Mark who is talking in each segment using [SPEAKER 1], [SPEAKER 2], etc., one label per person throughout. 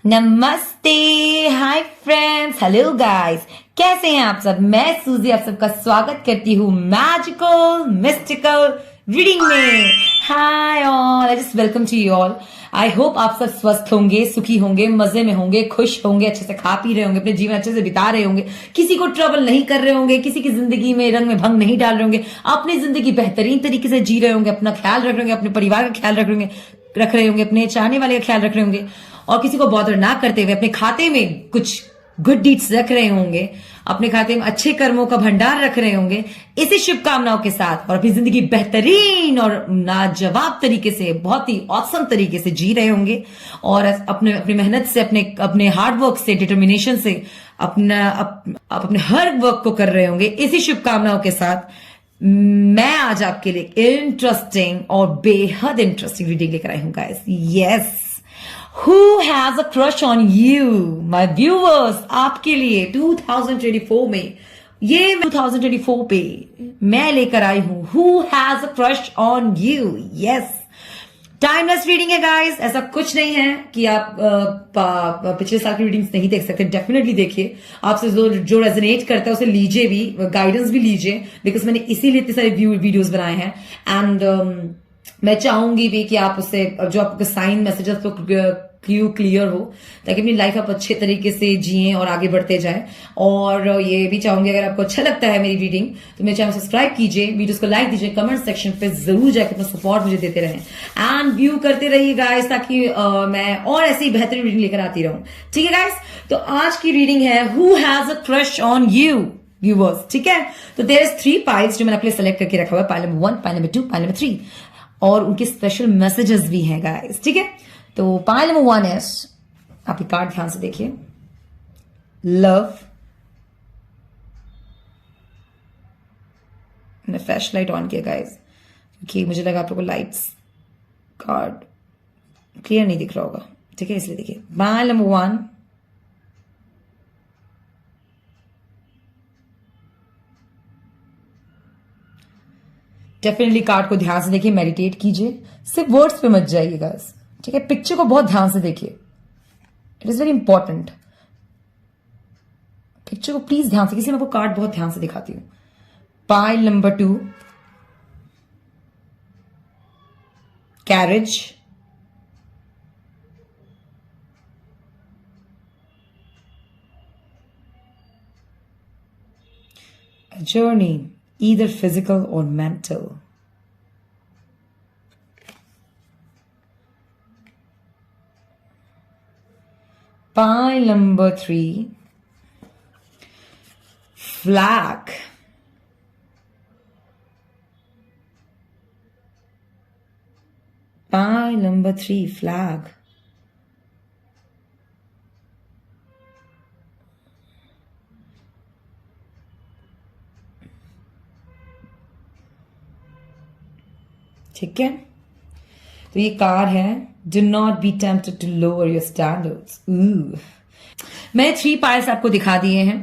[SPEAKER 1] नमस्ते, हाय friends, hello guys, कैसे हैं आप सब। मैं सूजी आप सबका स्वागत करती हूँ मैजिकल मिस्टिकल रीडिंग में। Hi all, I just welcome to you all. I hope आप सब स्वस्थ होंगे, सुखी होंगे, मजे में होंगे, खुश होंगे, अच्छे से खा पी रहे होंगे, अपने जीवन अच्छे से बिता रहे होंगे, किसी को ट्रबल नहीं कर रहे होंगे, किसी की जिंदगी में रंग में भंग नहीं डाल रहे होंगे, अपनी जिंदगी बेहतरीन तरीके से जी रहे होंगे, अपना ख्याल रख रहे होंगे, अपने परिवार का ख्याल रख रहे होंगे, अपने चाहने वाले का ख्याल रख रहे होंगे और किसी को बॉदर ना करते हुए अपने खाते में कुछ गुड डीड्स रख रहे होंगे, अपने खाते में अच्छे कर्मों का भंडार रख रहे होंगे। इसी शुभकामनाओं के साथ और अपनी जिंदगी बेहतरीन और लाजवाब तरीके से, बहुत ही ऑसम तरीके से जी रहे होंगे और अपनी मेहनत से, अपने हार्ड वर्क से, डिटर्मिनेशन से अपने हर वर्क को कर रहे होंगे। इसी शुभकामनाओं के साथ मैं आज आपके लिए इंटरेस्टिंग और बेहद इंटरेस्टिंग रीडिंग लेकर आई हूं guys. Yes, Who has a crush on you? My viewers, आपके लिए 2024 में, ये 2024 पे मैं लेकर आई हूं Who has a crush on you? Yes, timeless reading है गाइस। ऐसा कुछ नहीं है कि आप पिछले साल की रीडिंग्स नहीं देख सकते। डेफिनेटली देखिए, आपसे जो रेजोनेट करता है उसे लीजिए भी, गाइडेंस भी लीजिए, बिकॉज मैंने इसीलिए इतने सारे वीडियोस बनाए हैं। एंड मैं चाहूंगी भी कि आप उससे जो आपको साइन मैसेजेस तो क्लियर हो, ताकि अपनी लाइफ आप अच्छे तरीके से जिए और आगे बढ़ते जाए। और ये भी चाहूंगी, अगर आपको अच्छा लगता है मेरी रीडिंग तो मेरे चैनल सब्सक्राइब कीजिए, वीडियोस को लाइक दीजिए, कमेंट सेक्शन पे जरूर जाकर अपना सपोर्ट मुझे देते रहें एंड व्यू करते रहिए गाइस, ताकि मैं और ऐसी बेहतरीन रीडिंग लेकर आती रहूं। ठीक है गाइस, तो आज की रीडिंग है who has a crush on you viewers. ठीक है, तो देयर इज 3 पाइल्स जो मैंने अपने सेलेक्ट करके रखा हुआ है, pile number 1, pile number 2, pile number 3, और उनके स्पेशल मैसेजेस भी हैं गाइस। ठीक है, तो पाइल नंबर 1 है, आप ये कार्ड ध्यान से देखिए, लव। मैंने फ्लैश लाइट ऑन किया गाइस, क्योंकि मुझे लगा आप लोगों को लाइट्स कार्ड क्लियर नहीं दिख रहा होगा। ठीक है, इसलिए देखिए पाइल नंबर 1, डेफिनेटली कार्ड को ध्यान से देखिए, मेडिटेट कीजिए, सिर्फ वर्ड्स पे मत जाइए गाइस। ठीक है, पिक्चर को बहुत ध्यान से देखिए, it is very important. Picture को प्लीज ध्यान से, किसी मैं आपको कार्ड बहुत ध्यान से दिखाती हूं। Pile number 2, carriage. Journey, either physical or mental. Pile number 3, flag. Pile number 3, flag. ठीक है, तो ये कार्ड है do not be tempted to lower your standards. मैंने 3 पाइल्स आपको दिखा दिए हैं।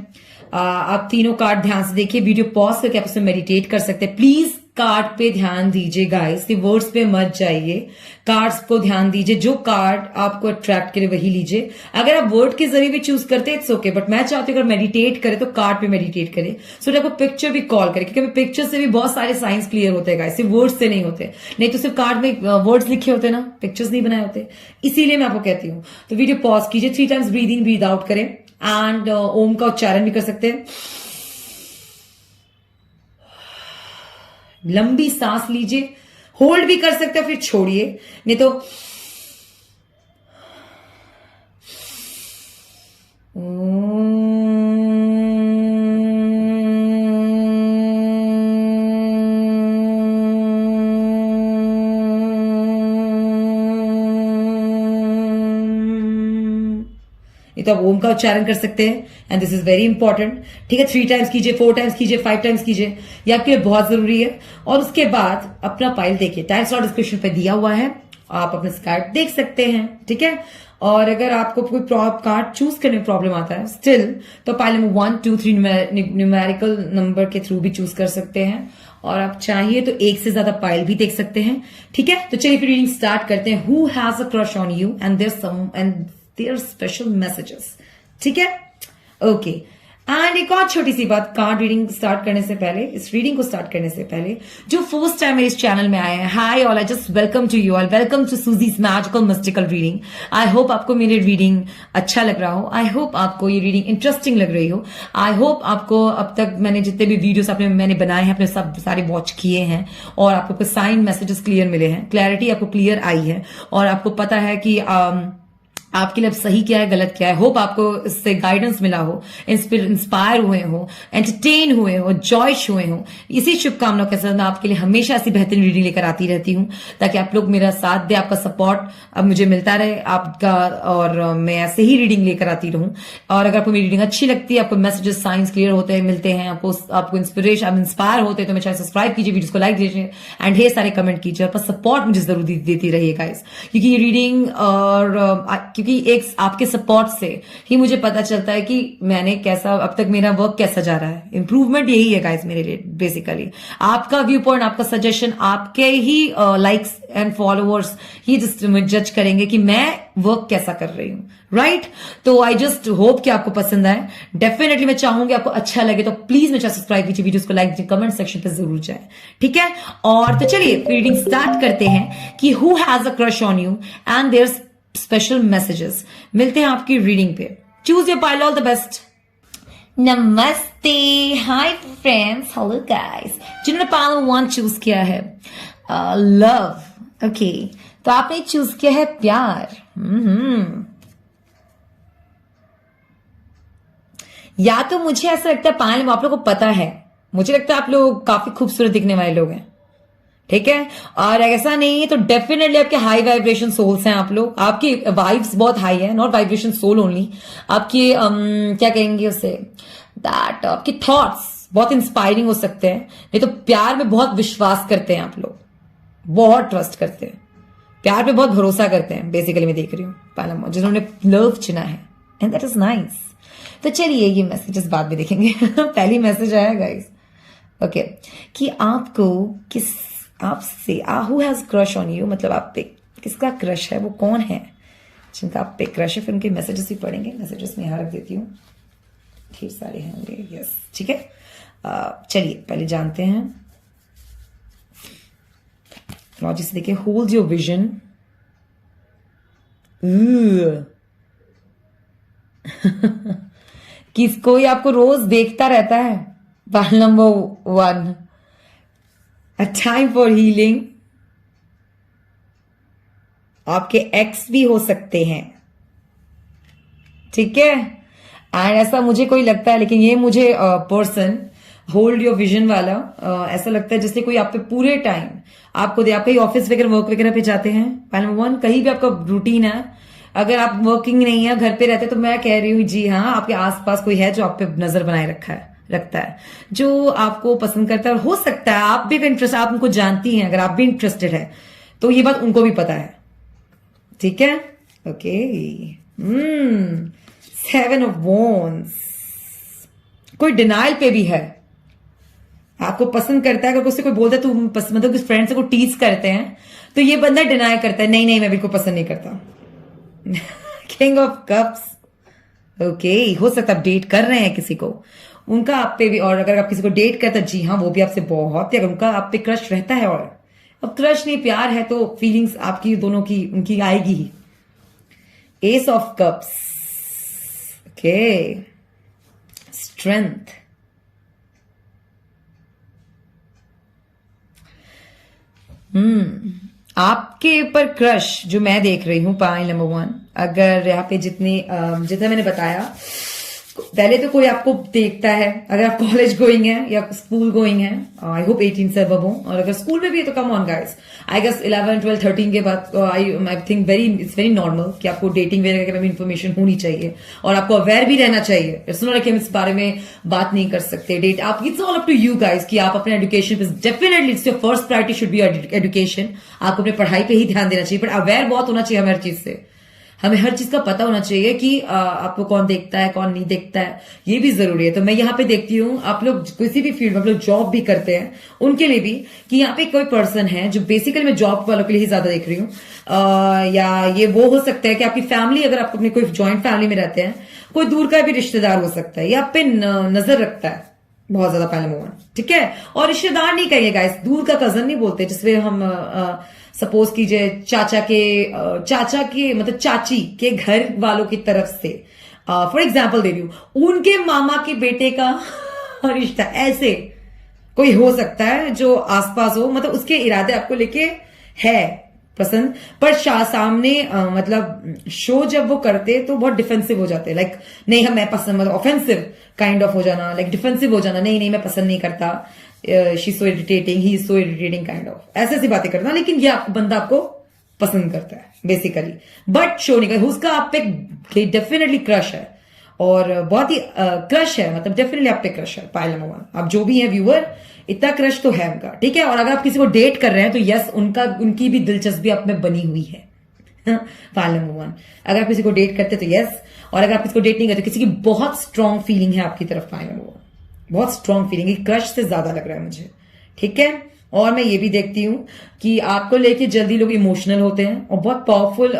[SPEAKER 1] आप तीनों कार्ड ध्यान से देखिए, वीडियो पॉज करके आप उसमें मेडिटेट कर सकते हैं। प्लीज कार्ड पे ध्यान दीजिए गाइस, वर्ड्स पे मत जाइए, कार्ड्स को ध्यान दीजिए। जो कार्ड आपको अट्रैक्ट करे वही लीजिए। अगर आप वर्ड के जरिए भी चूज करते हैं इट्स ओके, बट मैं चाहती हूँ अगर मेडिटेट करे तो कार्ड पे मेडिटेट करे, सो आपको पिक्चर भी कॉल करे, क्योंकि पिक्चर से भी बहुत सारे साइंस क्लियर होते हैं गाइस, सिर्फ वर्ड्स से नहीं होते। नहीं तो सिर्फ कार्ड में वर्ड्स लिखे होते ना, पिक्चर्स नहीं बनाए होते। इसीलिए मैं आपको कहती हूँ, तो वीडियो पॉज कीजिए, 3 times breathe in breathe out करें एंड ओम का उच्चारण भी कर सकते हैं। लंबी सांस लीजिए, होल्ड भी कर सकते हो, फिर छोड़िए, नहीं तो तो आप ओम का उच्चारण कर सकते हैं and this is very important. ठीक है, 3 टाइम्स कीजिए, 4 टाइम्स कीजिए, 5 टाइम्स कीजिए, ये आपके लिए बहुत जरूरी है। और उसके बाद अपना पाइल देखिए, टाइम स्लॉट डिस्क्रिप्शन पे दिया हुआ है, आप अपने कार्ड देख सकते हैं। ठीक है, और अगर आपको कोई कार्ड चूज करने में प्रॉब्लम आता है स्टिल, तो पाइल नंबर 1, 2, 3 न्यूमेरिकल नंबर के थ्रू भी चूज कर सकते हैं, और आप चाहिए तो एक से ज्यादा पाइल भी देख सकते हैं। ठीक है, तो चलिए फिर रीडिंग स्टार्ट करते हैं। Who has a crush on you and their special messages. ठीक है, ओके। एंड एक और छोटी सी बात, कार्ड रीडिंग स्टार्ट करने से पहले, इस रीडिंग को स्टार्ट करने से पहले, जो फर्स्ट टाइम मेरे इस चैनल में आए हैं, hi all, I just welcome to you all, welcome to Suzy's magical mystical reading. I hope आपको मेरी रीडिंग अच्छा लग रहा हो, आई होप आपको ये रीडिंग इंटरेस्टिंग लग रही हो, आई होप आपको अब तक मैंने जितने भी वीडियोस मैंने बनाए हैं अपने सब सारे वॉच किए हैं और आपको साइन मैसेजेस क्लियर मिले हैं, क्लैरिटी आपको क्लियर आई है और आपको पता है कि आपके लिए सही क्या है गलत क्या है। होप आपको इससे गाइडेंस मिला हो, इंस्पायर हुए हो, एंटरटेन हुए हो, जॉयश हुए हो। इसी शुभकामनाओं के साथ मैं आपके लिए हमेशा ऐसी बेहतरीन रीडिंग लेकर आती रहती हूँ ताकि आप लोग मेरा साथ दे, आपका सपोर्ट अब मुझे मिलता रहे आपका, और मैं ऐसे ही रीडिंग लेकर आती रहूं। और अगर आपको मेरी रीडिंग अच्छी लगती है, आपको मैसेजेस साइंस क्लियर होते हैं, मिलते हैं, आपको इंस्पिरेशन, आप इंस्पायर होते हैं, तो मैं चाहे सब्सक्राइब कीजिए, वीडियो को लाइक दीजिए एंड ढेर सारे कमेंट कीजिए और सपोर्ट मुझे जरूर देती रहिए गाइस, क्योंकि ये रीडिंग और क्योंकि एक आपके सपोर्ट से ही मुझे पता चलता है कि मैंने कैसा, अब तक मेरा वर्क कैसा जा रहा है। इंप्रूवमेंट यही है गाइस मेरे लिए बेसिकली। आपका व्यू पॉइंट, आपका सजेशन, आपके ही लाइक्स एंड फॉलोअर्स ही जज करेंगे कि मैं वर्क कैसा कर रही हूं, राइट? तो आई जस्ट होप कि आपको पसंद आए। डेफिनेटली मैं चाहूंगी आपको अच्छा लगे, तो प्लीज मेरे सब्सक्राइब कीजिए, वीडियोस को लाइक कीजिए, कमेंट सेक्शन पे जरूर जाए, ठीक है? और तो चलिए रीडिंग स्टार्ट करते हैं कि who has a crush on you and their special messages. मिलते हैं आपकी रीडिंग पे। Choose your pile, all the best. नमस्ते, हाय फ्रेंड्स, हेलो गाइस। जिन्होंने पाइल 1 चूज किया है, लव, ओके, तो आपने चूज किया है प्यार। या तो मुझे ऐसा लगता है पाइल में आप लोगों को पता है, मुझे लगता है आप लोग काफी खूबसूरत दिखने वाले लोग हैं, ठीक है? और ऐसा नहीं है तो डेफिनेटली आपके हाई वाइब्रेशन सोल्स हैं आप लोग, आपकी वाइब्स बहुत हाई है, नॉट वाइब्रेशन सोल ओनली। आपकी क्या कहेंगे उसे, दैट आपकी थॉट्स बहुत इंस्पायरिंग हो सकते हैं। नहीं तो प्यार में बहुत विश्वास करते हैं आप लोग, बहुत ट्रस्ट करते हैं, प्यार पे बहुत भरोसा करते हैं बेसिकली। मैं देख रही हूँ पहला जिन्होंने लव चुना है, एंड दैट इज नाइस। तो चलिए ये मैसेजेस बाद में देखेंगे। पहली मैसेज आया गाइस, ओके, कि आपको किस, आपसे who has crush on you, मतलब आप पे किसका क्रश है, वो कौन है जिनका आप पे क्रश है। फिर उनके मैसेजेस भी पढ़ेंगे, मैसेजेस में यहां रख देती हूँ, ढेर सारे होंगे, यस, ठीक है। चलिए पहले जानते हैं लॉजिक से। देखिए, होल्ड योर विजन। कि कोई आपको रोज देखता रहता है, pile number 1। A time for healing। आपके एक्स भी हो सकते हैं, ठीक है? एंड ऐसा मुझे कोई लगता है, लेकिन ये मुझे पर्सन होल्ड योर विजन वाला ऐसा लगता है जैसे कोई आप पे पूरे टाइम आपको दे। आप कहीं ऑफिस वगैरह वर्क वगैरह पे जाते हैं, पाइल नंबर 1, कहीं भी आपका रूटीन है, अगर आप वर्किंग नहीं है, घर पे रहते, तो मैं कह रही हूँ जी हाँ, आपके आसपास कोई है जो आप पे नजर बनाए रखता है, जो आपको पसंद करता है। और हो सकता है आप भी इंटरेस्ट, आप उनको जानती हैं, अगर आप भी इंटरेस्टेड है तो ये बात उनको भी पता है, ठीक है? Okay, 7 of wands. कोई डिनाइल पे भी है, आपको पसंद करता है। अगर उससे कोई बोलता है तुम मतलब कुछ फ्रेंड से को टीज करते हैं, तो ये बंदा डिनाई करता है, नहीं नहीं मैं बिल्कुल पसंद नहीं करता। किंग ऑफ कप्स, ओके, हो सकता है आप डेट कर रहे हैं किसी को, उनका आप पे भी, और अगर आप किसी को डेट करते हैं, जी हाँ, वो भी आपसे बहुत, अगर उनका आप पे क्रश रहता है, और अब क्रश नहीं प्यार है, तो फीलिंग्स आपकी दोनों की उनकी आएगी ही। Ace of cups, okay, strength, आपके ऊपर क्रश जो मैं देख रही हूं, पाइल नंबर 1, अगर यहाँ पे जितना मैंने बताया, पहले तो कोई आपको देखता है, अगर आप कॉलेज गोइंग है या स्कूल गोइंग है, आई होप 18 से अब हो, और अगर स्कूल में भी है तो come on guys, I guess 11, 12, 13 के बाद I think it's very normal कि आपको डेटिंग वगैरह के बारे में इन्फॉर्मेशन होनी चाहिए और आपको अवेयर भी रहना चाहिए। इट्स नॉट कि हम इस बारे में बात नहीं कर सकते, डेट आप, it's all up to you guys कि आप अपने एजुकेशन पे, definitely it's your first priority should be education. आपको अपने पढ़ाई पे ही ध्यान देना चाहिए, बट अवेयर बहुत होना चाहिए हर चीज से। हमें हर चीज का पता होना चाहिए कि आपको कौन देखता है कौन नहीं देखता है, ये भी जरूरी है। तो मैं यहाँ पे देखती हूँ आप लोग किसी भी फील्ड में आप लोग जॉब भी करते हैं उनके लिए भी, कि यहाँ पे कोई पर्सन है जो बेसिकली मैं जॉब वालों के लिए ही ज्यादा देख रही हूँ, या ये वो हो सकता है कि आपकी फैमिली, अगर आप अपने कोई ज्वाइंट फैमिली में रहते हैं, कोई दूर का भी रिश्तेदार हो सकता है, ये आप पे नजर रखता है बहुत ज्यादा, पहले मोमेंट, ठीक है। और रिश्तेदार नहीं कहिए गाइस, दूर का कजन नहीं बोलते, जिसमें हम सपोज कीजिए चाचा के मतलब चाची के घर वालों की तरफ से, फॉर एग्जाम्पल दे रही हूं, उनके मामा के बेटे का रिश्ता, ऐसे कोई हो सकता है जो आसपास हो, मतलब उसके इरादे आपको लेके है पसंद, पर सामने मतलब शो जब वो करते तो बहुत डिफेंसिव हो जाते, लाइक नहीं हम मैं पसंद, मतलब ऑफेंसिव काइंड ऑफ हो जाना, लाइक डिफेंसिव हो जाना, नहीं नहीं मैं पसंद नहीं करता, she so irritating, he so irritating kind of, ऐसी ऐसी बातें करना, लेकिन ये बंदा आपको पसंद करता है बेसिकली, बट शो नहीं करता, उसका आप पे डेफिनेटली क्रश है, और बहुत ही क्रश है, मतलब डेफिनेटली आप पे क्रश है। पाइल नंबर 1, आप जो भी है व्यूअर, इतना क्रश तो है उनका, ठीक है। और अगर आप किसी को डेट कर रहे हैं तो यस, उनकी भी दिलचस्पी आप में बनी हुई है। पाइल नंबर 1, अगर आप किसी को डेट करते तो यस, और अगर आप किसी को डेट नहीं करते, किसी की बहुत स्ट्रांग फीलिंग है आपकी तरफ। पाइल नंबर 1 बहुत स्ट्रांग फीलिंग है, क्रश से ज्यादा लग रहा है मुझे, ठीक है। और मैं ये भी देखती हूं कि आपको लेके जल्दी लोग इमोशनल होते हैं और बहुत पावरफुल,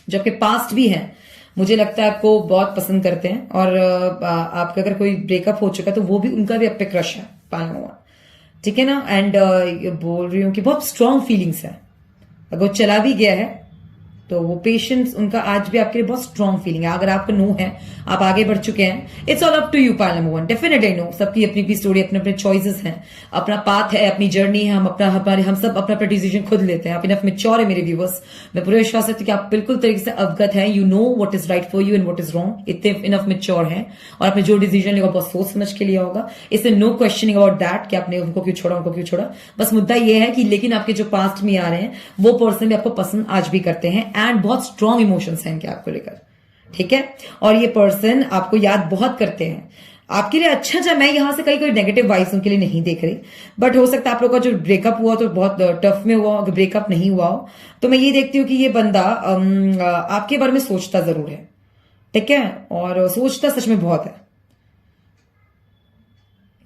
[SPEAKER 1] जो आपके पास्ट भी है, मुझे लगता है आपको बहुत पसंद करते हैं, और आपका अगर कोई ब्रेकअप हो चुका है तो वो भी, उनका भी आप पे क्रश है, पाना हुआ, ठीक है ना। एंड बोल रही हूँ कि बहुत स्ट्रांग फीलिंग्स है, अगर वो चला भी गया है तो वो पेशेंस उनका आज भी आपके लिए बहुत स्ट्रांग फीलिंग है। अगर आपका नो है, आप आगे बढ़ चुके हैं, it's all up to you. Pile number 1 definitely no, सबकी अपनी अपनी स्टोरी, अपने अपने चॉइसेस हैं, अपना पाथ है, अपनी जर्नी है, हम सब अपना अपना डिसीजन खुद लेते हैं। आप इनफ मेच्योर है मेरे व्यूवर्स, मैं पूरे विश्वास करती हूँ कि आप बिल्कुल तरीके से अवगत है, you know what is right for you and what is wrong, इतने इनफ मेच्योर है, और आपने जो डिसीजन लिया बहुत सोच समझ के लिया होगा, इससे नो क्वेश्चनिंग अबाउट दैट कि आपने उनको क्यों छोड़ा। बस मुद्दा ये है कि लेकिन आपके जो पास्ट में आ रहे हैं वो पर्सन भी आपको पसंद आज भी करते हैं, एंड बहुत स्ट्रांग इमोशंस हैं इनके आपको लेकर, ठीक है। और ये पर्सन आपको याद बहुत करते हैं आपके लिए। अच्छा, मैं यहां से कोई नेगेटिव वाइब्स उनके लिए नहीं देख रही, बट हो सकता है आप लोग का जो ब्रेकअप हुआ तो बहुत टफ में हुआ, अगर ब्रेकअप नहीं हुआ हो तो मैं ये देखती हूँ कि ये बंदा आपके बारे में सोचता जरूर है, ठीक है, और सोचता सच में बहुत है,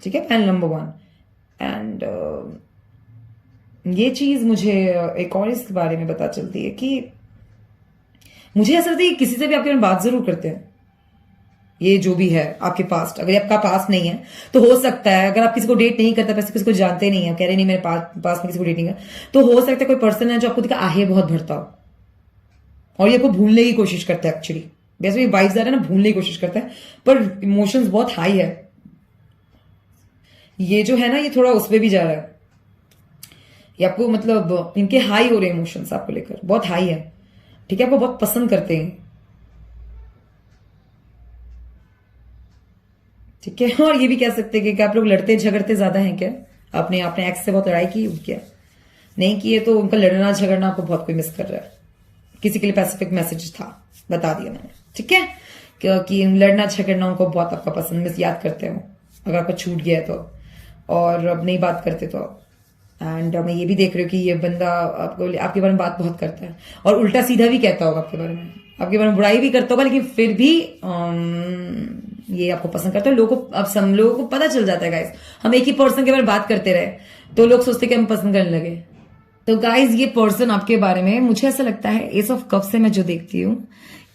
[SPEAKER 1] ठीक है। पैनल नंबर 1, एंड ये चीज मुझे एक और इसके बारे में पता चलती है कि मुझे ऐसा लगता है कि किसी से भी आपके बारे में बात जरूर करते हैं, ये जो भी है आपके पास्ट, अगर आपका पास्ट नहीं है तो हो सकता है, अगर आप किसी को डेट नहीं करते, किसी को जानते नहीं है, कह रहे नहीं मेरे पास में किसी को डेट नहीं कर, तो हो सकता है कोई पर्सन है जो आपको दिखा आहे बहुत भरता हो, और ये आपको भूलने की कोशिश करता है। एक्चुअली वैसे ये वाइब्स आ रहा है ना, भूलने की कोशिश करता है, पर इमोशंस बहुत हाई है, ये जो है ना ये थोड़ा उस पर भी जा रहा है, ये आपको मतलब इनके हाई हो रहे इमोशंस आपको लेकर, बहुत हाई है, ठीक है, आपको बहुत पसंद करते हैं, ठीक है। और ये भी कह सकते हैं कि आप लोग लड़ते झगड़ते ज्यादा हैं क्या, आपने एक्स से बहुत लड़ाई की क्या, नहीं की है तो उनका लड़ना झगड़ना आपको बहुत कोई मिस कर रहा है, किसी के लिए पैसिफिक मैसेज था, बता दिया मैंने, ठीक है, क्योंकि लड़ना झगड़ना उनको बहुत आपका पसंद, मिस याद करते हो, अगर आपका छूट गया तो, और अब नहीं बात करते तो। एंड मैं ये भी देख रही हूँ कि ये बंदा आपके बारे में बात बहुत करता है, और उल्टा सीधा भी कहता होगा आपके बारे में बुराई भी करता होगा, लेकिन फिर भी ये आपको पसंद करता है। लोगों को अब सब लोगों को पता चल जाता है गाइस, हम एक ही पर्सन के बारे में बात करते रहे तो लोग सोचते कि हम पसंद करने लगे। तो गाइस ये पर्सन आपके बारे में, मुझे ऐसा लगता है एस ऑफ कप से मैं जो देखती हूँ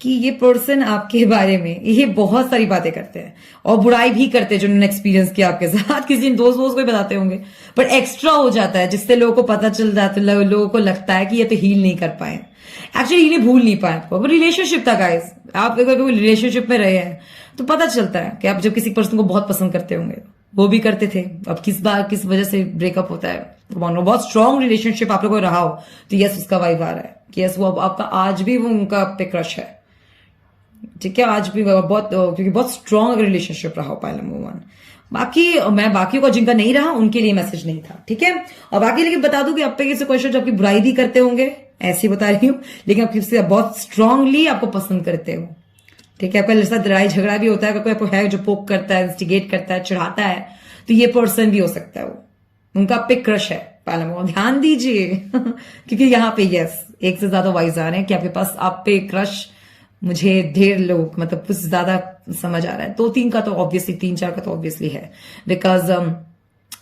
[SPEAKER 1] कि ये पर्सन आपके बारे में ये बहुत सारी बातें करते हैं और बुराई भी करते हैं, जो उन्होंने एक्सपीरियंस किया आपके साथ, किसी दोस्त को ही बताते होंगे, पर एक्स्ट्रा हो जाता है जिससे लोगों को पता चल जाता है, लोगों को लगता है कि ये तो हील नहीं कर पाए, एक्चुअली इन्हें भूल नहीं पाए आपको। रिलेशनशिप था गाइस, आप अगर कोई रिलेशनशिप में रहे हैं तो पता चलता है कि आप जब किसी पर्सन को बहुत पसंद करते होंगे, वो भी करते थे, अब किस वजह से ब्रेकअप होता है, बहुत स्ट्रांग रिलेशनशिप आप लोगों को रहा हो तो यस उसका वाइब आ रहा है कि यस वो आपका आज भी वो उनका पे क्रश है, ठीक है, आज भी बहुत, क्योंकि बहुत स्ट्रांग रिलेशनशिप रहा हो। पाइल नंबर 1, बाकियों का जिनका नहीं रहा उनके लिए मैसेज नहीं था, ठीक है। और बाकी लेकिन बता दूं कि आप पे किसी क्वेश्चन जो आपकी बुराई भी करते होंगे, ऐसे ही बता रही हूँ, लेकिन आप किसी बहुत स्ट्रांगली आपको पसंद करते हो, ठीक है। आपका साथ लड़ाई झगड़ा भी होता है, कोई आपको है जो पोक करता है, इंस्टिगेट करता है, चढ़ाता है, तो ये पर्सन भी हो सकता है वो, उनका पे क्रश है। पाइल नंबर 1 ध्यान दीजिए क्योंकि यहाँ पे यस एक से ज्यादा वाइब्स आ रहे हैं कि आपके पास आप पे क्रश, मुझे ढेर लोग, मतलब कुछ ज्यादा समझ आ रहा है। 2-3 का तो ऑब्वियसली, 3-4 का तो ऑब्वियसली है, बिकॉज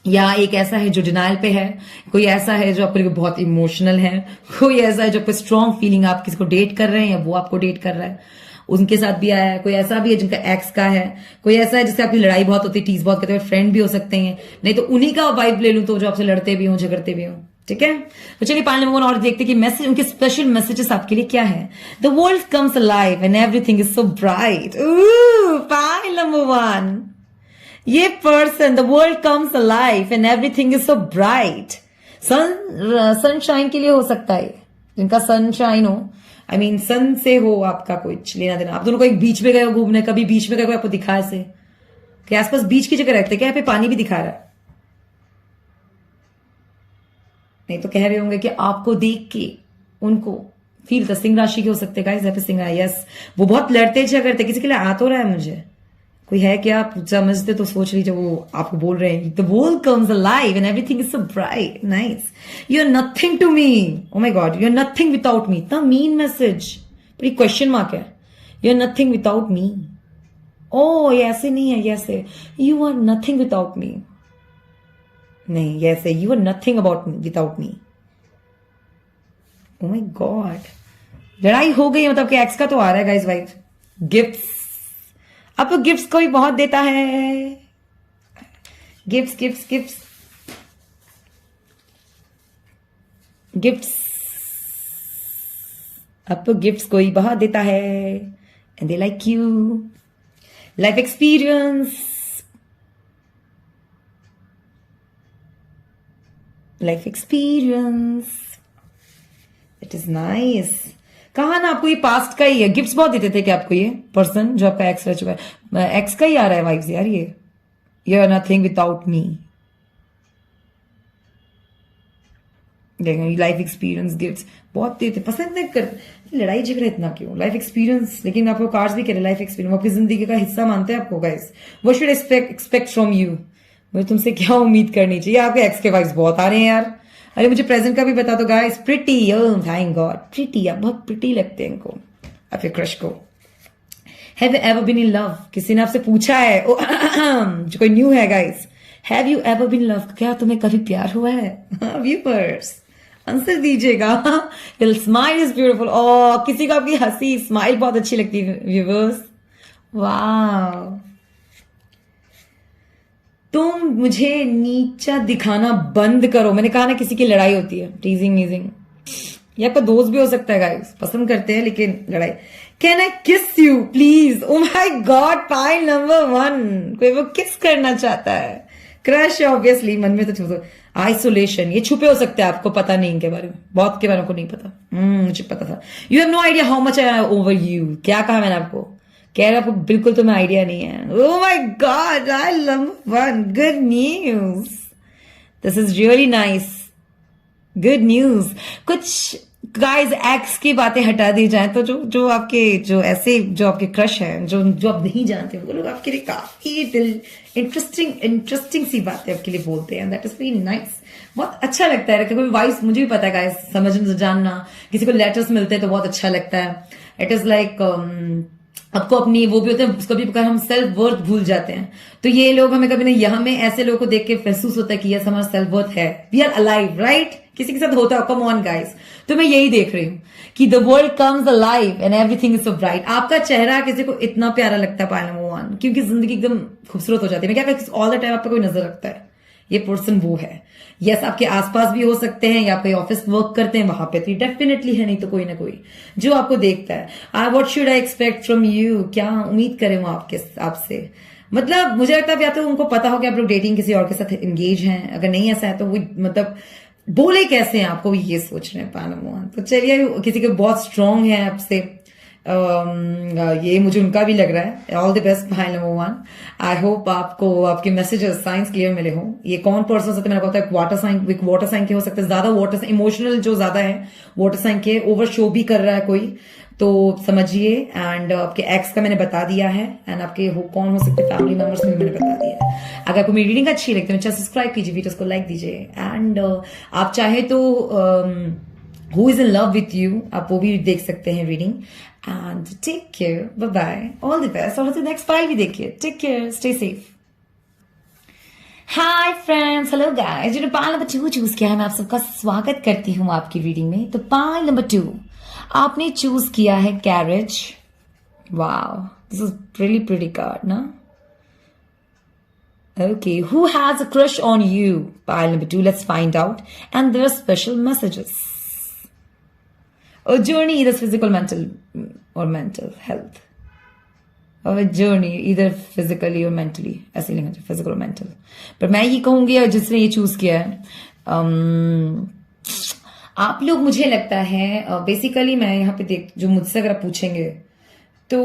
[SPEAKER 1] या एक ऐसा है जो डिनाइल पे है, कोई ऐसा है जो आपके लिए बहुत इमोशनल है, कोई ऐसा है जो आपको स्ट्रॉन्ग फीलिंग, आप किसी को डेट कर रहे हैं या वो आपको डेट कर रहा है, उनके साथ भी आया है। कोई ऐसा भी है जिनका एक्स का है, कोई ऐसा है जिससे आपकी लड़ाई बहुत होती है, टीज बहुत करते हैं, फ्रेंड भी हो सकते हैं, नहीं तो उन्हीं का वाइब ले लूं तो जो आपसे लड़ते भी हो, झगड़ते भी हो। ठीक है, तो चलिए पाइल नंबर 1 और देखते कि मैसेज, उनके स्पेशल मैसेजेस आपके लिए क्या है। The world comes alive and everything is so bright. Pile number 1, ये person, the world comes alive and everything is so bright. Sunshine के लिए हो सकता है, जिनका सनशाइन हो, आई मीन सन से हो आपका कुछ लेना देना। आप दोनों को एक बीच में गए हो घूमने, कभी बीच में गए, कोई आपको दिखा ऐसे कि आसपास बीच की जगह रहते, क्या यहाँ पे पानी भी दिखा रहा है? नहीं तो कह रहे होंगे कि आपको देख के उनको फील था। सिंह राशि के हो सकते गाइस, यहाँ पे सिंह आया। यस, वो बहुत लड़ते झगड़ते, किसी के लिए आ तो रहा है मुझे, कोई है क्या आप समझते तो सोच लीजिए वो आपको बोल रहे हैं the world comes alive and everything is so bright, nice, you are nothing to me, oh my god, you are nothing without me. इतना मीन मैसेज, पर क्वेश्चन मार्क है, you are nothing without me. Oh ये ऐसे नहीं है, ऐसे you are nothing without me, नहीं ऐसे you are nothing about me without me. Oh my god, लड़ाई हो गई, मतलब कि एक्स का तो आ रहा है गाइस वाइफ। गिफ्ट्स, अब तो गिफ्ट्स कोई बहुत देता है, गिफ्ट्स गिफ्ट्स गिफ्ट्स गिफ्ट्स, अब तो गिफ्ट्स कोई बहुत देता है and they like you. Life experience, life experience, it is nice. कहा ना आपको ये पास्ट का ही है, गिफ्ट्स बहुत देते थे क्या आपको ये पर्सन जो आपका एक्स रह चुका है? एक्स का ही आ रहा है वाइब्स यार, ये you are nothing without me. देखो लाइफ एक्सपीरियंस, गिफ्ट्स बहुत देते, पसंद नहीं कर, लड़ाई झगड़ा इतना क्यों? लाइफ एक्सपीरियंस, लेकिन आपको कार्ड्स भी कह रहे लाइफ एक्सपीरियंस, आपकी जिंदगी का हिस्सा मानते हैं आपको guys. What should expect from you, मुझे तुमसे क्या उम्मीद करनी चाहिए? आपके एक्स के वाइब्स बहुत आ रहे हैं यार। अरे मुझे प्रेजेंट का भी बता दो guys. Pretty, oh thank God, pretty, आप बहुत प्रिटी लगते हैं इनको, आपके क्रश को। Have you ever been in love, किसी ने आपसे पूछा है, जो कोई न्यू है guys, have you ever been love, क्या तुम्हें कभी प्यार हुआ है? व्यूअर्स आंसर दीजिएगा। स्माइल इज ब्यूटीफुल, ओ किसी को आपकी हंसी स्माइल बहुत अच्छी लगती है व्यूअर्स, वाह। तुम मुझे नीचा दिखाना बंद करो, मैंने कहा ना किसी की लड़ाई होती है, टीजिंग मीजिंग, ये आपका दोस्त भी हो सकता है गाइस, पसंद करते हैं लेकिन लड़ाई। कैन आई किस you please, O my God, pile number 1, कोई वो किस करना चाहता है, क्रश ऑब्वियसली, मन में तो छुपे, आइसोलेशन, ये छुपे हो सकते हैं, आपको पता नहीं इनके बारे में, बहुत के बारे में को नहीं पता, मुझे पता था। You have no idea how much I over you, क्या कहा मैंने आपको? कह रहा आपको बिल्कुल तुम्हें आइडिया नहीं है। Oh my God, I love one, good news, this is really nice, good news. कुछ गाइस एक्स की बातें हटा दी जाए तो जो आपके जो ऐसे जो आपके क्रश है, जो आप नहीं जानते, वो लोग आपके लिए काफी दिल इंटरेस्टिंग सी बातें आपके लिए बोलते हैं, दैट इज वेरी नाइस, बहुत अच्छा लगता है। कोई वाइस, मुझे भी पता है गाइस, समझना जानना, किसी को लेटर्स मिलते हैं तो बहुत अच्छा लगता है। इट इज लाइक आपको अपनी वो भी होते हैं, कभी कभी हम सेल्फ वर्थ भूल जाते हैं, तो ये लोग हमें कभी नहीं, हमें ऐसे लोगों को देख के महसूस होता है कि यस हमारा सेल्फ वर्थ है, वी आर अलाइव, राइट? किसी के साथ होता है, कम ऑन गाइस। तो मैं यही देख रही हूँ कि the world comes alive and everything is so bright. आपका चेहरा किसी को इतना प्यारा लगता है पाइल नंबर 1, क्योंकि जिंदगी एकदम खूबसूरत हो जाती है। मैं क्या ऑल द टाइम आप पे कोई नजर रखता है, ये पर्सन वो है। यस आपके आसपास भी हो सकते हैं, या आप कोई ऑफिस वर्क करते हैं वहां पे तो डेफिनेटली है, नहीं तो कोई ना कोई जो आपको देखता है। What should I expect from you, क्या उम्मीद करें वो आपसे? मतलब मुझे लगता है या तो उनको पता हो कि आप लोग डेटिंग किसी और के साथ एंगेज हैं, अगर नहीं ऐसा है तो वो मतलब बोले कैसे हैं आपको, ये सोच रहे हैं पानमोहन। तो चलिए, किसी के बहुत स्ट्रांग है आपसे, ये मुझे उनका भी लग रहा है। ऑल द बेस्ट भाई नंबर 1, आई होप आपको आपके मैसेजेस साइंस क्लियर मिले हो। ये कौन पर्सन होता है मैंने पता है, वाटर साइन के हो सकते हैं, ज्यादा वाटर इमोशनल जो ज्यादा है वाटर साइन के, ओवर शो भी कर रहा है कोई, तो समझिए। एंड आपके एक्स का मैंने बता दिया है, एंड आपके कौन हो सकते फैमिली मेंबर्स में मैंने बता दिया है। अगर आपको मेरी रीडिंग अच्छी लगती है, सब्सक्राइब कीजिए, वीडियोस को लाइक दीजिए, एंड आप चाहे तो who is in love with you, आप वो भी देख सकते हैं reading. And take care, bye bye, all the best. और नेक्स्ट फाइल भी देखिए। Take care, stay safe. Hi friends, hello guys. जो पाइल नंबर 2 चूज किया है, मैं आप सबका स्वागत करती हूँ आपकी रीडिंग में। तो पाइल नंबर 2 आपने चूज किया है carriage. Wow, this is really pretty card ना। Okay, who has a crush on you? Pile number 2, let's find out. And there are special messages. A journey, either physical, mental, or mental health. Or a journey, either physically or mentally. ऐसे लिखना चाहिए, physical or mental. पर मैं ये कहूंगी, जिसने ये choose किया है, आप लोग, मुझे लगता है बेसिकली मैं यहाँ पे देख, जो मुझसे अगर आप पूछेंगे तो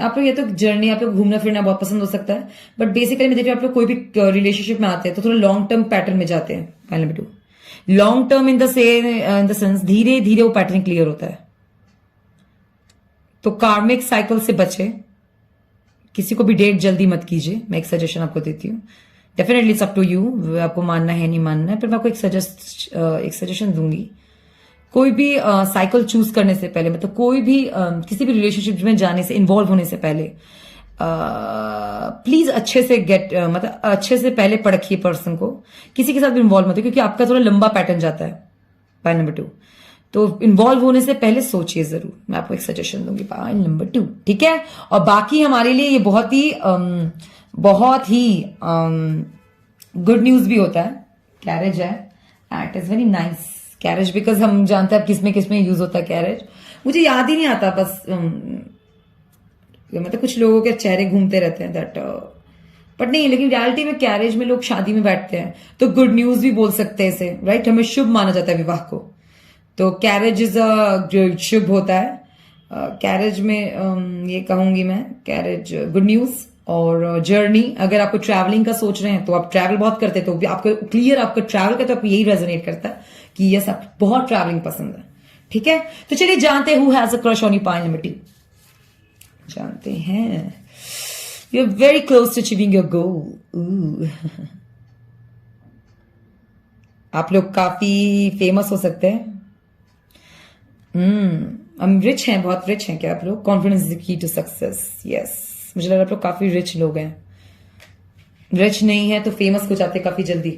[SPEAKER 1] आप लोग, ये तो जर्नी, आप लोग घूमना फिरना बहुत पसंद हो सकता है, बट बेसिकली मैं देख रही हूँ आप लोग कोई भी रिलेशनशिप में आते हैं तो थोड़ा लॉन्ग टर्म पैटर्न में जाते हैं। Pile number 2, long term in the sense धीरे धीरे वो पैटर्न क्लियर होता है। तो कार्मिक साइकिल से बचे, किसी को भी डेट जल्दी मत कीजिए, मैं एक सजेशन आपको देती हूँ। Definitely it's up to you, आपको मानना है नहीं मानना है, पर मैं आपको एक सजेशन दूंगी। कोई भी साइकिल चूज करने से पहले, मतलब कोई भी किसी भी रिलेशनशिप में जाने से, इन्वॉल्व होने से पहले प्लीज अच्छे से मतलब अच्छे से पहले परखिए पर्सन को। किसी के साथ भी इन्वॉल्व मत हो, क्योंकि आपका थोड़ा लंबा पैटर्न जाता है। पाइल नंबर 2, तो इन्वॉल्व होने से पहले सोचिए जरूर। मैं आपको एक सजेशन दूंगी, पाइल नंबर 2, ठीक है। और बाकी हमारे लिए ये बहुत ही गुड न्यूज भी होता है। कैरेज है, it is very nice carriage, because हम जानते हैं किसमें किसमें यूज होता है कैरेज। मुझे याद ही नहीं आता, बस मतलब कुछ लोगों के चेहरे घूमते रहते हैं दैट, बट नहीं, लेकिन रियलिटी में कैरेज में लोग शादी में बैठते हैं तो गुड न्यूज भी बोल सकते हैं इसे, राइट। हमें शुभ माना जाता है विवाह को, तो कैरेज इज शुभ होता है। कैरेज में ये कहूंगी मैं, कैरेज गुड न्यूज। और जर्नी, अगर आपको ट्रैवलिंग का सोच रहे हैं तो आप ट्रैवल बहुत करते हैं, तो भी आपको क्लियर, आपका ट्रैवल का तो आपको यही रेजोनेट करता है कि यस, आप बहुत ट्रैवलिंग पसंद है, ठीक है। तो चलिए जानते हैं who has a crush on you. Pile number 2 जानते हैं, you are very close to achieving your goal. आप लोग काफी फेमस हो सकते हैं। हम रिच हैं, बहुत रिच हैं क्या आप लोग? Confidence is the key to success. Yes, मुझे लग रहा है आप लोग काफी रिच लोग हैं। रिच नहीं है तो फेमस हो जाते काफी जल्दी।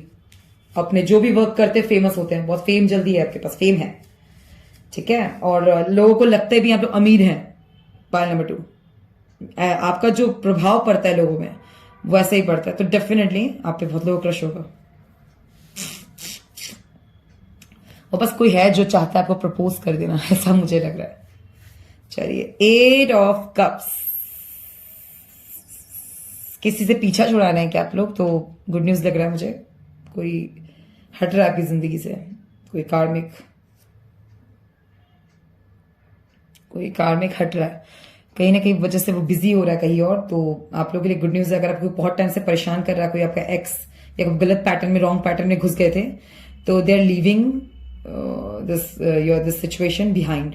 [SPEAKER 1] अपने जो भी वर्क करते फेमस होते हैं, बहुत फेम जल्दी है आपके पास, फेम है, ठीक है। और लोगों को लगता है भी आप लोग अमीर हैं। पाइल नंबर 2, आपका जो प्रभाव पड़ता है लोगों में वो ऐसा ही पड़ता है, तो डेफिनेटली आप पे बहुत लोगों का क्रश होगा। और बस कोई है जो चाहता है आपको प्रपोज कर देना, ऐसा मुझे लग रहा है। चलिए, 8 ऑफ कप्स, किसी से पीछा छुड़ाना है क्या आप लोग? तो गुड न्यूज लग रहा है मुझे, कोई हट रहा है आपकी जिंदगी से, कोई कार्मिक हट रहा है, कहीं ना कहीं वजह से वो बिजी हो रहा है कहीं और। तो आप लोगों के लिए गुड न्यूज है, अगर आपको बहुत टाइम से परेशान कर रहा है कोई आपका एक्स, या गलत पैटर्न में, रॉन्ग पैटर्न में घुस गए थे, तो they are leaving this situation behind,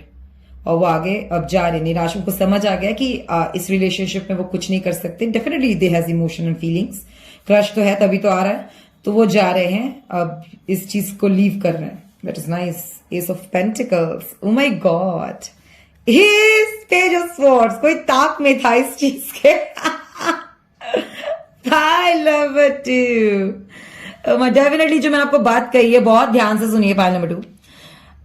[SPEAKER 1] और वो आगे अब जा रहे। निराश, उनको समझ आ गया कि इस रिलेशनशिप में वो कुछ नहीं कर सकते। Definitely they has emotion and feelings, crush तो है तभी तो आ रहा है, तो वो जा रहे हैं, अब इस चीज को लीव कर रहे हैं। That is nice. S of pentacles, O my God, page of swords, कोई ताक में था इस चीज के। पाइल नंबर 2, डेफिनेटली जो मैंने आपको बात कही है, बहुत ध्यान से सुनिए। पाइल नंबर 2,